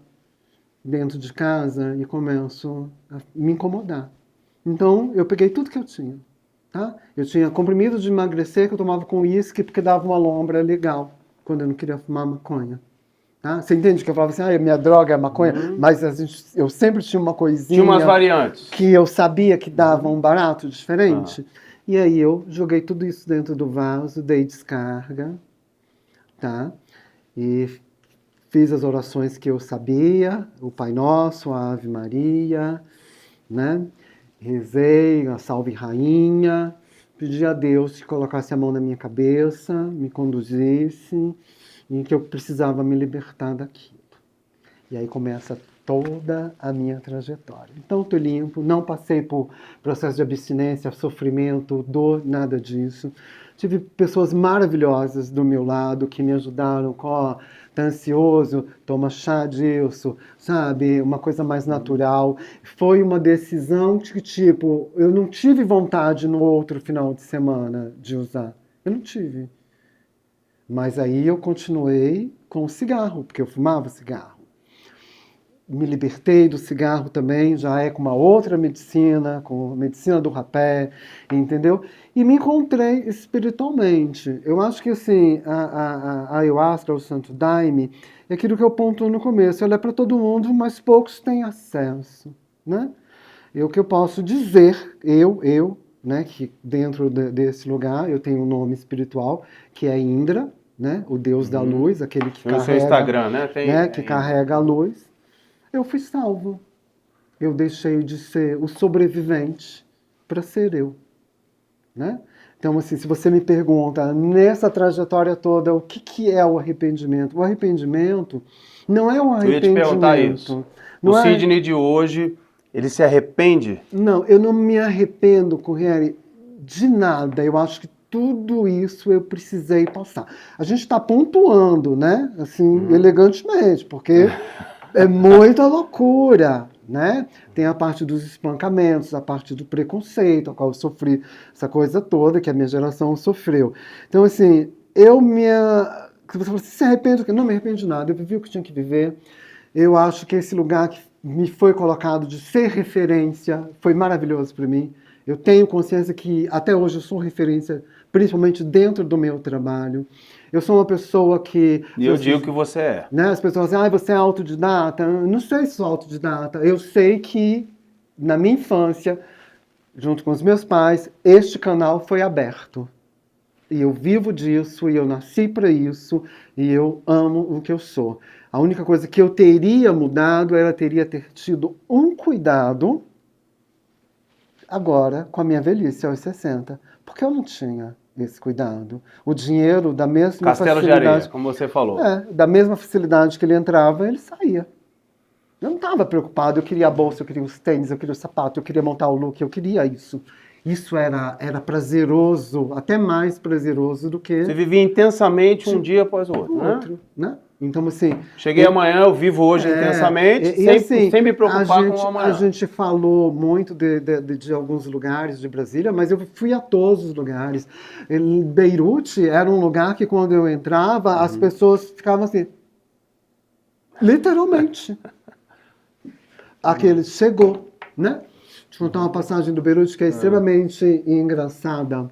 dentro de casa e começo a me incomodar. Então, eu peguei tudo que eu tinha, tá? Eu tinha comprimido de emagrecer que eu tomava com uísque porque dava uma lombra legal, quando eu não queria fumar maconha. Tá? Você entende que eu falava assim, minha droga é maconha, mas eu sempre tinha uma coisinha... Tinha umas variantes. Que eu sabia que dava um barato diferente. E aí eu joguei tudo isso dentro do vaso, dei descarga, tá? E fiz as orações que eu sabia, o Pai Nosso, a Ave Maria, né? rezei a Salve Rainha, pedi a Deus que colocasse a mão na minha cabeça, me conduzisse, e que eu precisava me libertar daquilo. E aí começa toda a minha trajetória. Então, estou limpo, não passei por processo de abstinência, sofrimento, dor, nada disso. Tive pessoas maravilhosas do meu lado que me ajudaram com, ó, tá ansioso, toma chá disso, sabe? Uma coisa mais natural. Foi uma decisão que, tipo, eu não tive vontade no outro final de semana de usar. Eu não tive. Mas aí eu continuei com o cigarro, porque eu fumava cigarro. Me libertei do cigarro também, já é com uma outra medicina, com a medicina do rapé, entendeu? E me encontrei espiritualmente. Eu acho que assim, a ayahuasca, o Santo Daime, é aquilo que eu pontuo no começo, ela é para todo mundo, mas poucos têm acesso, né? E o que eu posso dizer, né, que dentro desse lugar eu tenho um nome espiritual, que é Indra, né, o deus da luz, aquele que No carrega, seu Instagram, né? Tem, que carrega a luz. Eu fui salvo. Eu deixei de ser o sobrevivente para ser eu, né? Então, assim, se você me pergunta, nessa trajetória toda, o que é o arrependimento? O arrependimento não é um Eu ia te perguntar arrependimento. isso. Não O é... Sidney de hoje, ele se arrepende? Não, eu não me arrependo, Corriere, de nada. Eu acho que tudo isso eu precisei passar. A gente está pontuando, né? Assim, elegantemente, porque é muita loucura, né? Tem a parte dos espancamentos, a parte do preconceito, a qual eu sofri essa coisa toda que a minha geração sofreu. Então, assim, você falou assim, se arrepende? Eu não me arrependo de nada, eu vivi o que tinha que viver. Eu acho que esse lugar que me foi colocado de ser referência foi maravilhoso para mim. Eu tenho consciência que até hoje eu sou referência, principalmente dentro do meu trabalho. Eu sou uma pessoa que... E eu digo que você é. Né, as pessoas dizem, você é autodidata? Eu não sei se sou autodidata. Eu sei que, na minha infância, junto com os meus pais, este canal foi aberto. E eu vivo disso, e eu nasci para isso, e eu amo o que eu sou. A única coisa que eu teria mudado, ela teria ter tido um cuidado agora com a minha velhice aos 60, porque eu não tinha esse cuidado. O dinheiro, da mesma Castelo facilidade... de areia, como você falou. Da mesma facilidade que ele entrava, ele saía. Eu não estava preocupado, eu queria a bolsa, eu queria os tênis, eu queria o sapato, eu queria montar o look, eu queria isso. Isso era prazeroso, até mais prazeroso do que... Você vivia intensamente um dia após o outro, né? Então, assim... Cheguei amanhã, eu vivo hoje intensamente, sem me preocupar com o amanhã. A gente falou muito de alguns lugares de Brasília, mas eu fui a todos os lugares. Em Beirute era um lugar que, quando eu entrava, as pessoas ficavam assim... Literalmente. Aquele chegou, né? Deixa eu contar uma passagem do Beirute que é extremamente engraçada.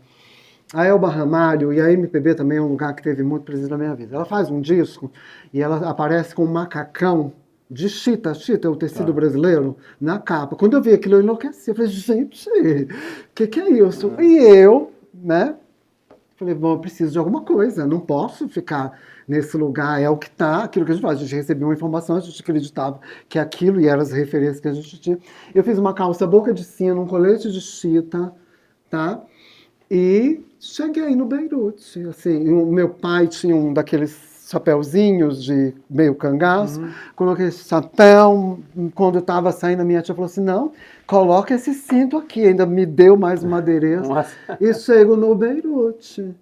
A Elba Ramalho, e a MPB também é um lugar que teve muito presente na minha vida. Ela faz um disco e ela aparece com um macacão de chita é o tecido brasileiro, na capa. Quando eu vi aquilo, eu enlouqueci. Eu falei, gente, o que é isso? E eu, né? Falei, bom, eu preciso de alguma coisa, não posso ficar nesse lugar, é o que tá, aquilo que a gente faz. A gente recebia uma informação, a gente acreditava que aquilo, e eram as referências que a gente tinha. Eu fiz uma calça boca de sino, um colete de chita, tá? E cheguei no Beirute, assim, o meu pai tinha um daqueles chapéuzinhos de meio cangaço, coloquei esse chapéu, quando eu estava saindo, a minha tia falou assim, não, coloca esse cinto aqui, ainda me deu mais um adereço, e chego no Beirute.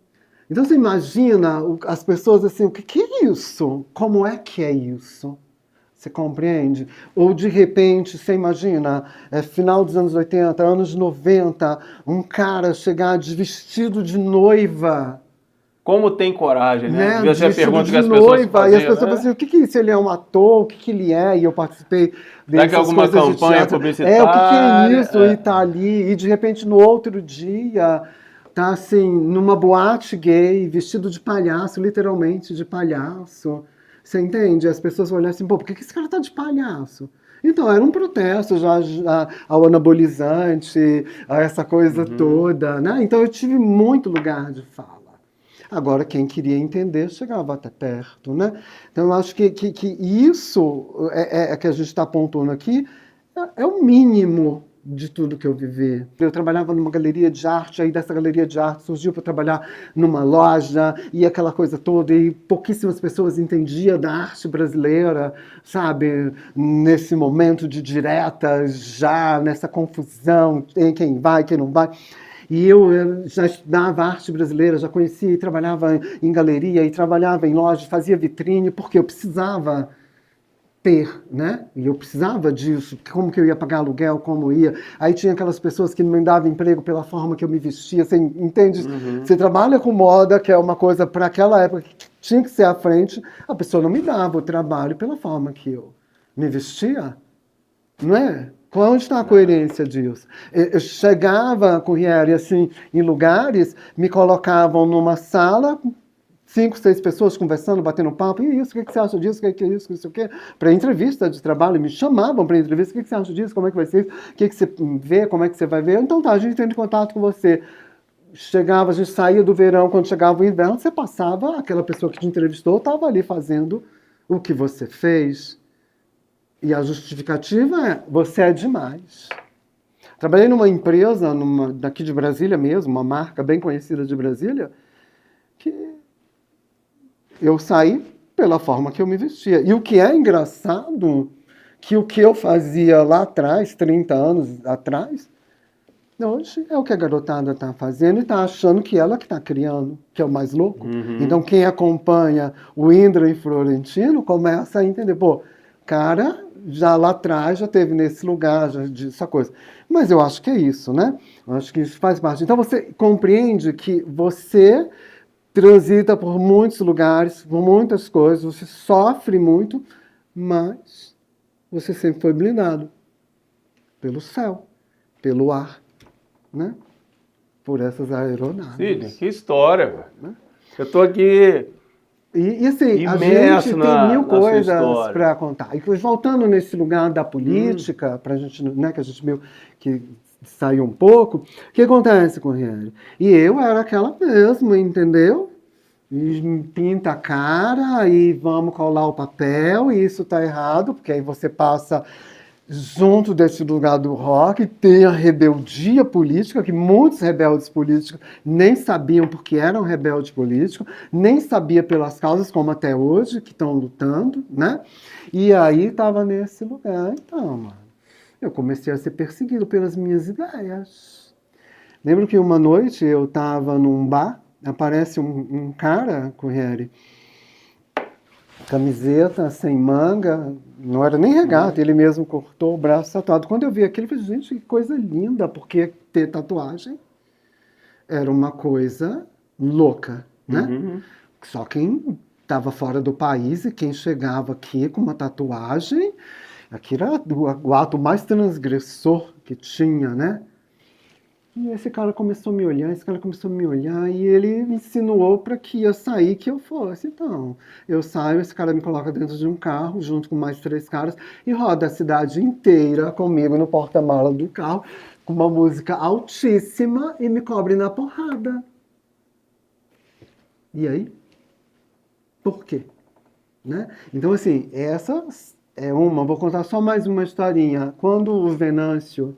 Então você imagina as pessoas assim, o que é isso? Como é que é isso? Você compreende? Ou de repente, você imagina, final dos anos 80, anos 90, um cara chegar vestido de noiva. Como tem coragem, né? Né? Essa é a pergunta que as noiva, pessoas faziam, e as pessoas falam assim, o que é isso? Ele é um ator? O que ele é? E eu participei dessas alguma coisas de campanha teatro. publicitária? O que é isso? E tá ali, e de repente no outro dia, tá assim, numa boate gay, vestido de palhaço, literalmente de palhaço. Você entende? As pessoas vão olhar assim, pô, por que esse cara tá de palhaço? Então, era um protesto já ao anabolizante, a essa coisa toda, né? Então, eu tive muito lugar de fala. Agora, quem queria entender chegava até perto, né? Então, eu acho que isso que a gente está apontando aqui é o mínimo de tudo que eu vivi. Eu trabalhava numa galeria de arte, aí dessa galeria de arte surgiu para trabalhar numa loja, e aquela coisa toda, e pouquíssimas pessoas entendiam da arte brasileira, sabe? Nesse momento de diretas, já nessa confusão, em quem vai, quem não vai. E eu já estudava arte brasileira, já conhecia e trabalhava em galeria, e trabalhava em loja, fazia vitrine, porque eu precisava ter, né? E eu precisava disso, como que eu ia pagar aluguel, como ia. Aí tinha aquelas pessoas que não me davam emprego pela forma que eu me vestia, você entende? Você trabalha com moda, que é uma coisa para aquela época que tinha que ser à frente, a pessoa não me dava o trabalho pela forma que eu me vestia, não é? Onde está a coerência disso? Eu chegava, Corriere, assim, em lugares, me colocavam numa sala, 5, 6 pessoas conversando, batendo papo, e isso, o que você acha disso, o que é isso, o que para entrevista de trabalho, me chamavam para entrevista, o que você acha disso, como é que vai ser isso, o que você vê, como é que você vai ver, então tá, a gente entra em contato com você. Chegava, a gente saía do verão, quando chegava o inverno, você passava, aquela pessoa que te entrevistou estava ali fazendo o que você fez. E a justificativa é, você é demais. Trabalhei numa empresa, daqui de Brasília mesmo, uma marca bem conhecida de Brasília, que eu saí pela forma que eu me vestia. E o que é engraçado, que o que eu fazia lá atrás, 30 anos atrás, hoje é o que a garotada está fazendo e está achando que ela que está criando, que é o mais louco. Então quem acompanha o Indra e Florentino começa a entender, pô, cara, já lá atrás, já teve nesse lugar, já essa coisa. Mas eu acho que é isso, né? Eu acho que isso faz parte. Então você compreende que você transita por muitos lugares, por muitas coisas, você sofre muito, mas você sempre foi blindado pelo céu, pelo ar, né? Por essas aeronaves. Sidney, que história, né? Eu estou aqui e assim, a imerso gente tem mil na coisas para contar. E voltando nesse lugar da política, pra gente, né, que a gente meio que saiu um pouco, o que acontece com o Riane? E eu era aquela mesma, entendeu? E pinta a cara e vamos colar o papel, e isso tá errado, porque aí você passa junto desse lugar do rock, tem a rebeldia política, que muitos rebeldes políticos nem sabiam porque eram rebeldes políticos, nem sabia pelas causas, como até hoje, que estão lutando, né? E aí estava nesse lugar. Então, mano, eu comecei a ser perseguido pelas minhas ideias. Lembro que uma noite eu estava num bar, aparece um cara, Corriere, camiseta, sem manga, não era nem regata, ele mesmo cortou o braço tatuado. Quando eu vi aquilo, eu falei, gente, que coisa linda, porque ter tatuagem era uma coisa louca, né? Só quem estava fora do país e quem chegava aqui com uma tatuagem, aquilo era o ato mais transgressor que tinha, né? E esse cara começou a me olhar, e ele me insinuou para que ia sair, que eu fosse. Então, eu saio, esse cara me coloca dentro de um carro, junto com mais 3 caras, e roda a cidade inteira comigo no porta-mala do carro, com uma música altíssima, e me cobre na porrada. E aí? Por quê? Né? Então, assim, essa é uma, vou contar só mais uma historinha. Quando o Venâncio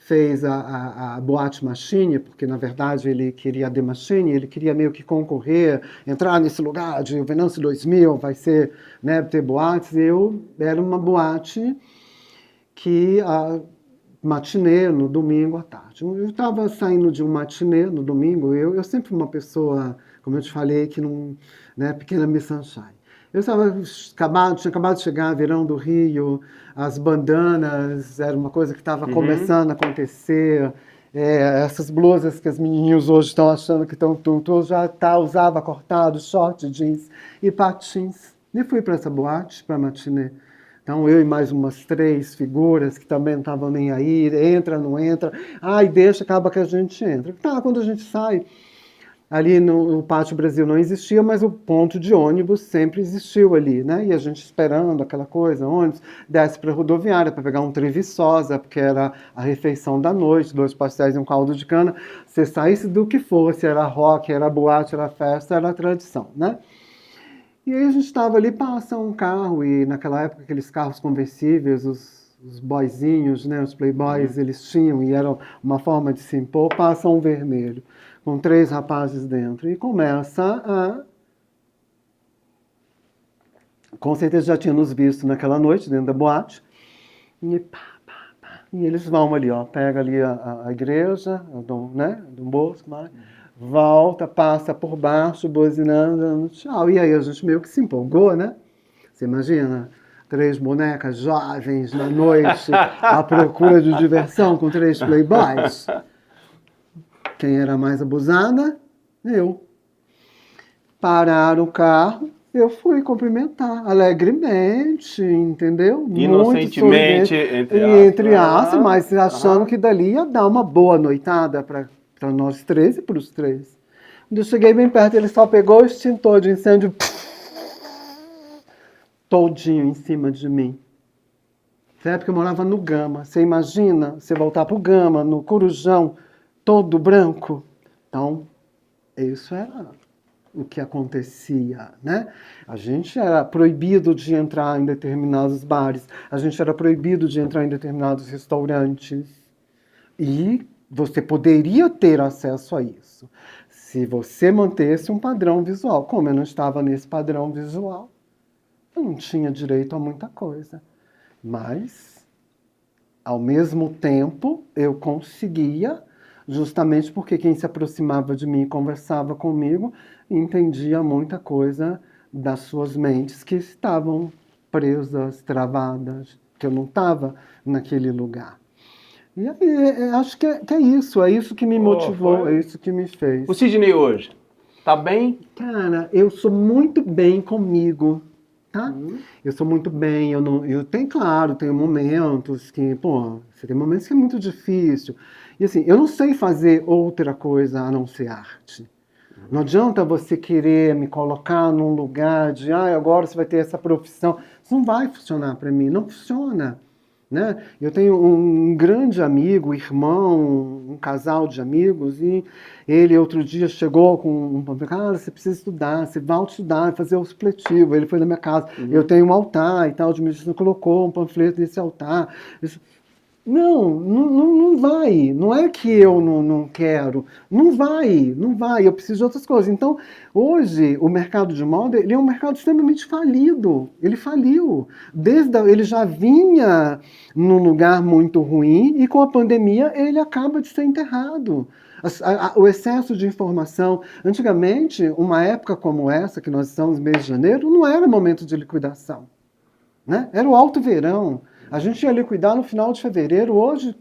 fez a Boate Machine, porque na verdade ele queria a The Machine, ele queria meio que concorrer, entrar nesse lugar de o Venâncio 2000, vai ser, né, ter boates. Eu era uma boate que a matinê no domingo à tarde. Eu estava saindo de um matinê no domingo, eu sempre fui uma pessoa, como eu te falei, que não, né, pequena Miss Sunshine. Eu tinha acabado de chegar, verão do Rio, as bandanas era uma coisa que estava começando a acontecer. Essas blusas que as menininhas hoje estão achando que estão tudo, eu já usava cortado, short, jeans e patins. E fui para essa boate, para a matinê. Então eu e mais umas 3 figuras que também não estavam nem aí, entra, não entra, ai, deixa, acaba que a gente entra. Tá, quando a gente sai, ali no Pátio Brasil não existia, mas o ponto de ônibus sempre existiu ali, né? E a gente esperando aquela coisa, ônibus, desce para a rodoviária para pegar um trem Viçosa, porque era a refeição da noite, 2 pastéis e um caldo de cana. Você saísse do que fosse, era rock, era boate, era festa, era tradição, né? E aí a gente estava ali, passa um carro, e naquela época aqueles carros conversíveis, os os boyzinhos, né, os playboys, eles tinham, e era uma forma de se impor, passa um vermelho, com 3 rapazes dentro, e começa a... Com certeza já tinha nos visto naquela noite, dentro da boate, e pá, pá, pá, e eles vão ali, ó, pega ali a igreja, né, do Bosco, mas volta, passa por baixo, buzinando, dando tchau, e aí a gente meio que se empolgou, né? Você imagina? 3 bonecas jovens na noite à procura de diversão com 3 playboys. Quem era mais abusada? Eu. Pararam o carro, eu fui cumprimentar, alegremente, entendeu? Inocentemente, Muito entre entre aspas, mas achando aham. que dali ia dar uma boa noitada para nós 3 e para os 3. Quando eu cheguei bem perto, ele só pegou o extintor de incêndio todinho em cima de mim. Na época eu morava no Gama. Você imagina você voltar pro Gama, no Corujão, todo branco? Então, isso era o que acontecia, né? A gente era proibido de entrar em determinados bares, a gente era proibido de entrar em determinados restaurantes. E você poderia ter acesso a isso se você mantesse um padrão visual. Como eu não estava nesse padrão visual, eu não tinha direito a muita coisa. Mas, ao mesmo tempo, eu conseguia, justamente porque quem se aproximava de mim e conversava comigo entendia muita coisa das suas mentes que estavam presas, travadas, que eu não estava naquele lugar. E aí, acho que é isso que me motivou, é isso que me fez. O Sidney hoje, tá bem? Cara, eu sou muito bem comigo, tá? Eu sou muito bem, eu tenho, claro, tenho momentos que, pô, você tem momentos que é muito difícil. E assim, eu não sei fazer outra coisa a não ser arte. Não adianta você querer me colocar num lugar de, agora você vai ter essa profissão. Isso não vai funcionar para mim, não funciona. Né? Eu tenho um grande amigo, irmão, um casal de amigos, e ele outro dia chegou com um panfleto, cara, você precisa estudar, você vai estudar, fazer o supletivo. Ele foi na minha casa, eu tenho um altar e tal, de medicina, colocou um panfleto nesse altar. Não vai. Não é que eu não quero. Não vai. Eu preciso de outras coisas. Então, hoje, o mercado de moda, ele é um mercado extremamente falido. Ele faliu. Ele já vinha num lugar muito ruim e com a pandemia ele acaba de ser enterrado. O excesso de informação. Antigamente, uma época como essa, que nós estamos no mês de janeiro, não era momento de liquidação. Né? Era o alto verão. A gente ia liquidar no final de fevereiro, hoje,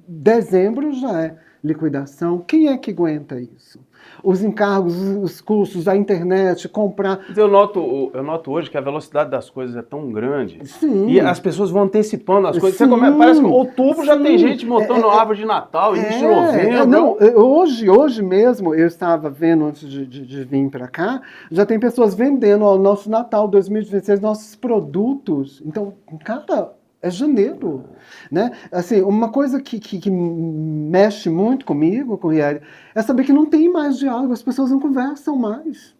dezembro já é liquidação. Quem é que aguenta isso? Os encargos, os custos, a internet, comprar... Mas eu noto hoje que a velocidade das coisas é tão grande. Sim. E as pessoas vão antecipando as coisas. Sim, Parece que em outubro já tem sim. gente montando árvore de Natal, início de novembro. Não, hoje mesmo, eu estava vendo, antes de vir para cá, já tem pessoas vendendo o nosso Natal 2016, nossos produtos. Então, cara... É janeiro, né? Assim, uma coisa que mexe muito comigo, com o Rieri, é saber que não tem mais diálogo, as pessoas não conversam mais.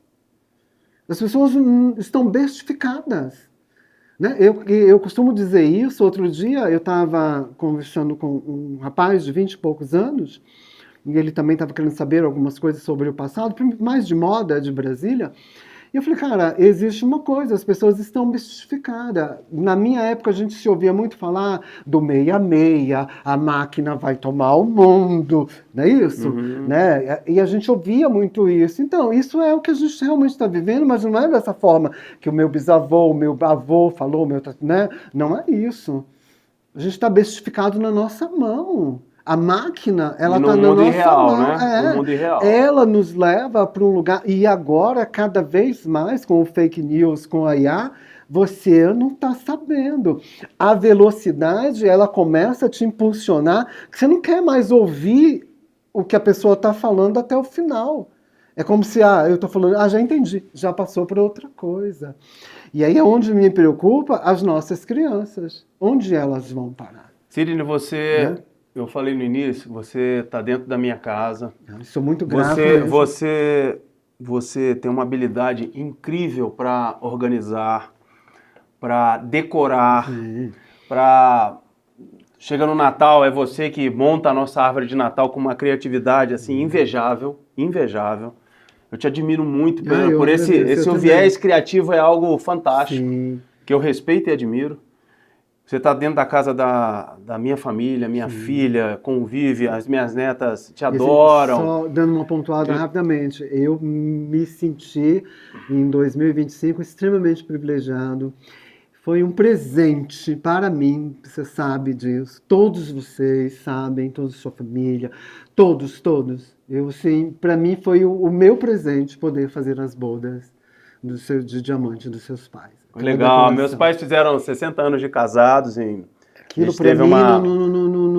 As pessoas estão bestificadas. Né? Eu costumo dizer isso. Outro dia eu estava conversando com um rapaz de 20 e poucos anos, e ele também estava querendo saber algumas coisas sobre o passado, mais de moda de Brasília. E eu falei, cara, existe uma coisa, as pessoas estão mistificadas. Na minha época a gente se ouvia muito falar do 66, a máquina vai tomar o mundo, não é isso? Né? E a gente ouvia muito isso. Então, isso é o que a gente realmente está vivendo, mas não é dessa forma que o meu bisavô, o meu avô falou, né? Não é isso. A gente está bestificado na nossa mão. A máquina, ela está na nossa irreal, mão. né? No mundo irreal. Ela nos leva para um lugar. E agora, cada vez mais, com o fake news, com a IA, você não está sabendo. A velocidade, ela começa a te impulsionar, que você não quer mais ouvir o que a pessoa está falando até o final. É como se, eu estou falando, já entendi, já passou para outra coisa. E aí é onde me preocupa as nossas crianças. Onde elas vão parar? Sidney, você... Eu falei no início, você está dentro da minha casa. Eu sou muito grato. Você tem uma habilidade incrível para organizar, para decorar, para chega no Natal, é você que monta a nossa árvore de Natal com uma criatividade assim invejável, invejável. Eu te admiro muito Eu por agradeço, esse eu seu também. viés criativo, é algo fantástico, Sim, que eu respeito e admiro. Você está dentro da casa da minha família, minha filha convive, as minhas netas te e assim, adoram. só dando uma pontuada rapidamente, eu me senti em 2025 extremamente privilegiado. Foi um presente para mim, você sabe disso. Todos vocês sabem, toda a sua família, todos, todos. Eu, sim, para mim foi o meu presente poder fazer as bodas de diamante dos seus pais. Aquela Legal, meus decoração. pais fizeram 60 anos de casados, a Aquilo gente para teve mim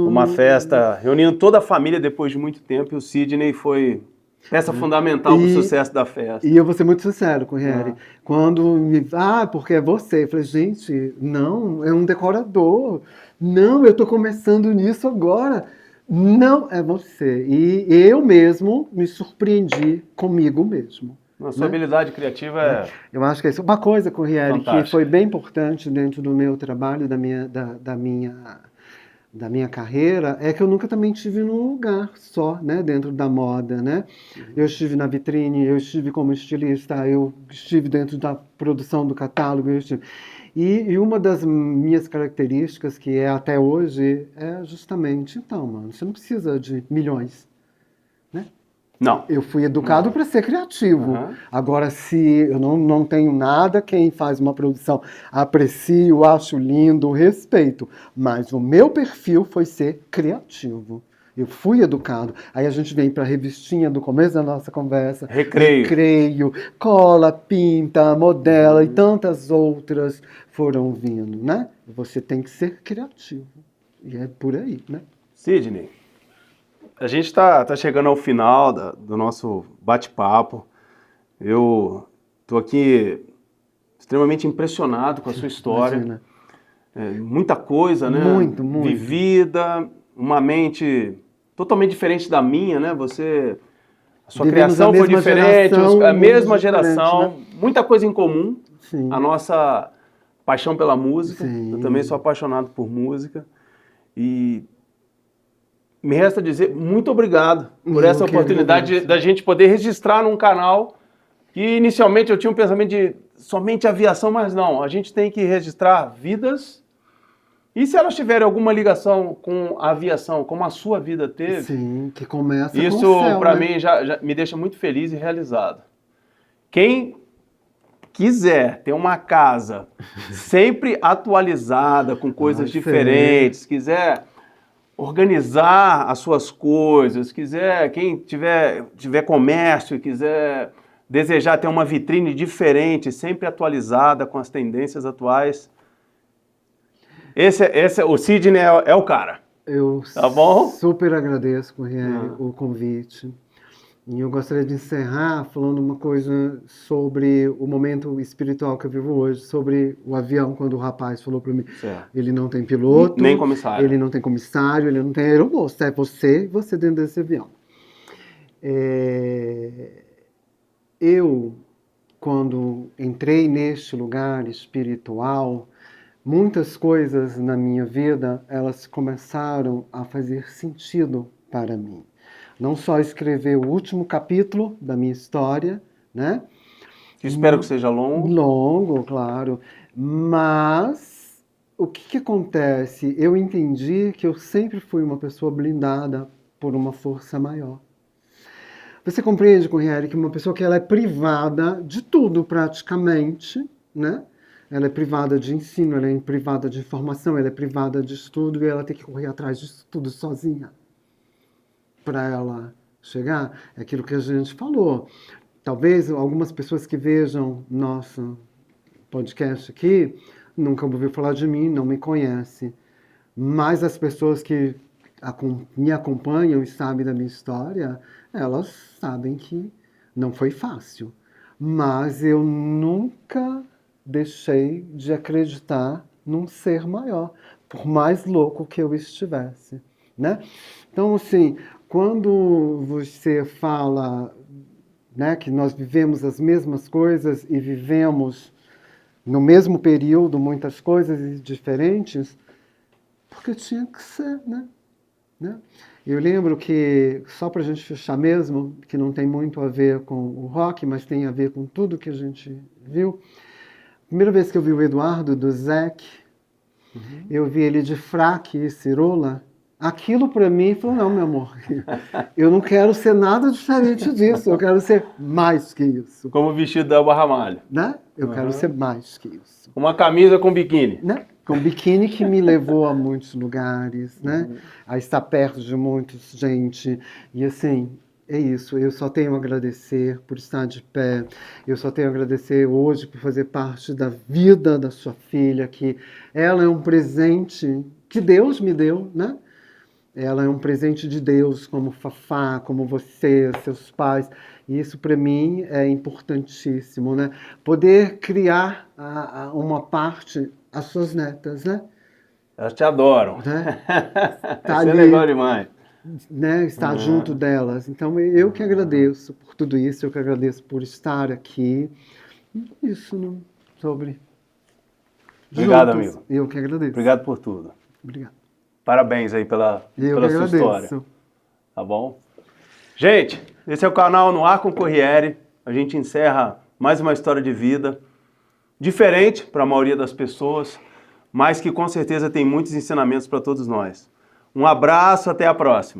uma festa reunindo toda a família depois de muito tempo e o Sidney foi peça fundamental para o sucesso da festa. E eu vou ser muito sincero com o Rieri. Ah. Quando me. Ah, porque é você. Eu falei, gente, não, é um decorador. Não, eu tô começando nisso agora. Não, é você. E eu mesmo me surpreendi comigo mesmo. A sua habilidade criativa é Eu acho que é isso. Uma coisa, Corriere, que fantástica. foi bem importante dentro do meu trabalho, da minha carreira, é que eu nunca também estive num lugar só, né, dentro da moda, né? Eu estive na vitrine, eu estive como estilista, eu estive dentro da produção do catálogo, eu estive... E uma das minhas características, que é até hoje, é justamente, então, mano, você não precisa de milhões, né? Não. Eu fui educado para ser criativo. Uhum. Agora, se eu não tenho nada, quem faz uma produção aprecio, acho lindo, respeito. Mas o meu perfil foi ser criativo. Eu fui educado. Aí a gente vem para a revistinha do começo da nossa conversa. Recreio. Cola, pinta, modela e tantas outras foram vindo, né? Você tem que ser criativo. E é por aí, né? Sidney, a gente tá chegando ao final do nosso bate-papo. Eu tô aqui extremamente impressionado com a sua história. Imagina. Muita coisa, né? Muito, muito. Vivida, uma mente totalmente diferente da minha, né? A sua Vivemos criação a foi mesma diferente, geração, a mundos mesma diferentes, geração, né? muita coisa em comum. Sim. A nossa paixão pela música. Sim. Eu também sou apaixonado por música. E me resta dizer muito obrigado por essa Eu que oportunidade agradeço. da gente poder registrar num canal que inicialmente eu tinha um pensamento de somente aviação, mas não, a gente tem que registrar vidas e se elas tiverem alguma ligação com a aviação, como a sua vida teve, Sim, que começa isso com o céu, para né? mim já me deixa muito feliz e realizado. Quem quiser ter uma casa sempre atualizada, com coisas Vai ser. diferentes, quiser organizar as suas coisas, quem tiver comércio, quiser desejar ter uma vitrine diferente, sempre atualizada com as tendências atuais, o Sidney é o cara. Eu Tá bom? super agradeço, Corriere, o convite. E eu gostaria de encerrar falando uma coisa sobre o momento espiritual que eu vivo hoje, sobre o avião, quando o rapaz falou para mim, Certo. ele não tem piloto, Nem comissário. ele não tem comissário, ele não tem aeromoço, é você e você dentro desse avião. Eu, quando entrei neste lugar espiritual, muitas coisas na minha vida, elas começaram a fazer sentido para mim. Não só escrever o último capítulo da minha história, né? Espero que seja longo. Longo, claro. Mas o que acontece? Eu entendi que eu sempre fui uma pessoa blindada por uma força maior. Você compreende, Corriere, que uma pessoa que ela é privada de tudo praticamente, né? Ela é privada de ensino, ela é privada de informação, ela é privada de estudo e ela tem que correr atrás disso tudo sozinha. Para ela chegar, é aquilo que a gente falou. Talvez algumas pessoas que vejam nosso podcast aqui nunca ouviram falar de mim, não me conhecem. Mas as pessoas que me acompanham e sabem da minha história, elas sabem que não foi fácil. Mas eu nunca deixei de acreditar num ser maior, por mais louco que eu estivesse, né? Então, assim, quando você fala, né, que nós vivemos as mesmas coisas e vivemos no mesmo período muitas coisas diferentes, porque tinha que ser, né? Eu lembro que, só para a gente fechar mesmo, que não tem muito a ver com o rock, mas tem a ver com tudo que a gente viu. Primeira vez que eu vi o Eduardo do Zec, eu vi ele de fraque e cirola. Aquilo para mim falou, não, meu amor, eu não quero ser nada diferente disso, eu quero ser mais que isso. Como o vestido da Elba Ramalho. Né? Eu quero ser mais que isso. Uma camisa com biquíni. Né? Com biquíni que me levou a muitos lugares, né? A estar perto de muita gente. E assim, é isso. Eu só tenho a agradecer por estar de pé. Eu só tenho a agradecer hoje por fazer parte da vida da sua filha, que ela é um presente que Deus me deu, né? Ela é um presente de Deus, como Fafá, como você, seus pais. E isso, para mim, é importantíssimo, né? Poder criar uma parte, as suas netas, né? Elas te adoram. Né? Tá isso ali, é legal demais. Né? Estar junto delas. Então, eu que agradeço por tudo isso, eu que agradeço por estar aqui. Isso, não? Sobre... Obrigado, juntos. amigo. Eu que agradeço. Obrigado por tudo. Obrigado. Parabéns aí pela sua história. Tá bom? Gente, esse é o canal No Ar com Corriere. A gente encerra mais uma história de vida. Diferente para a maioria das pessoas, mas que com certeza tem muitos ensinamentos para todos nós. Um abraço, até a próxima.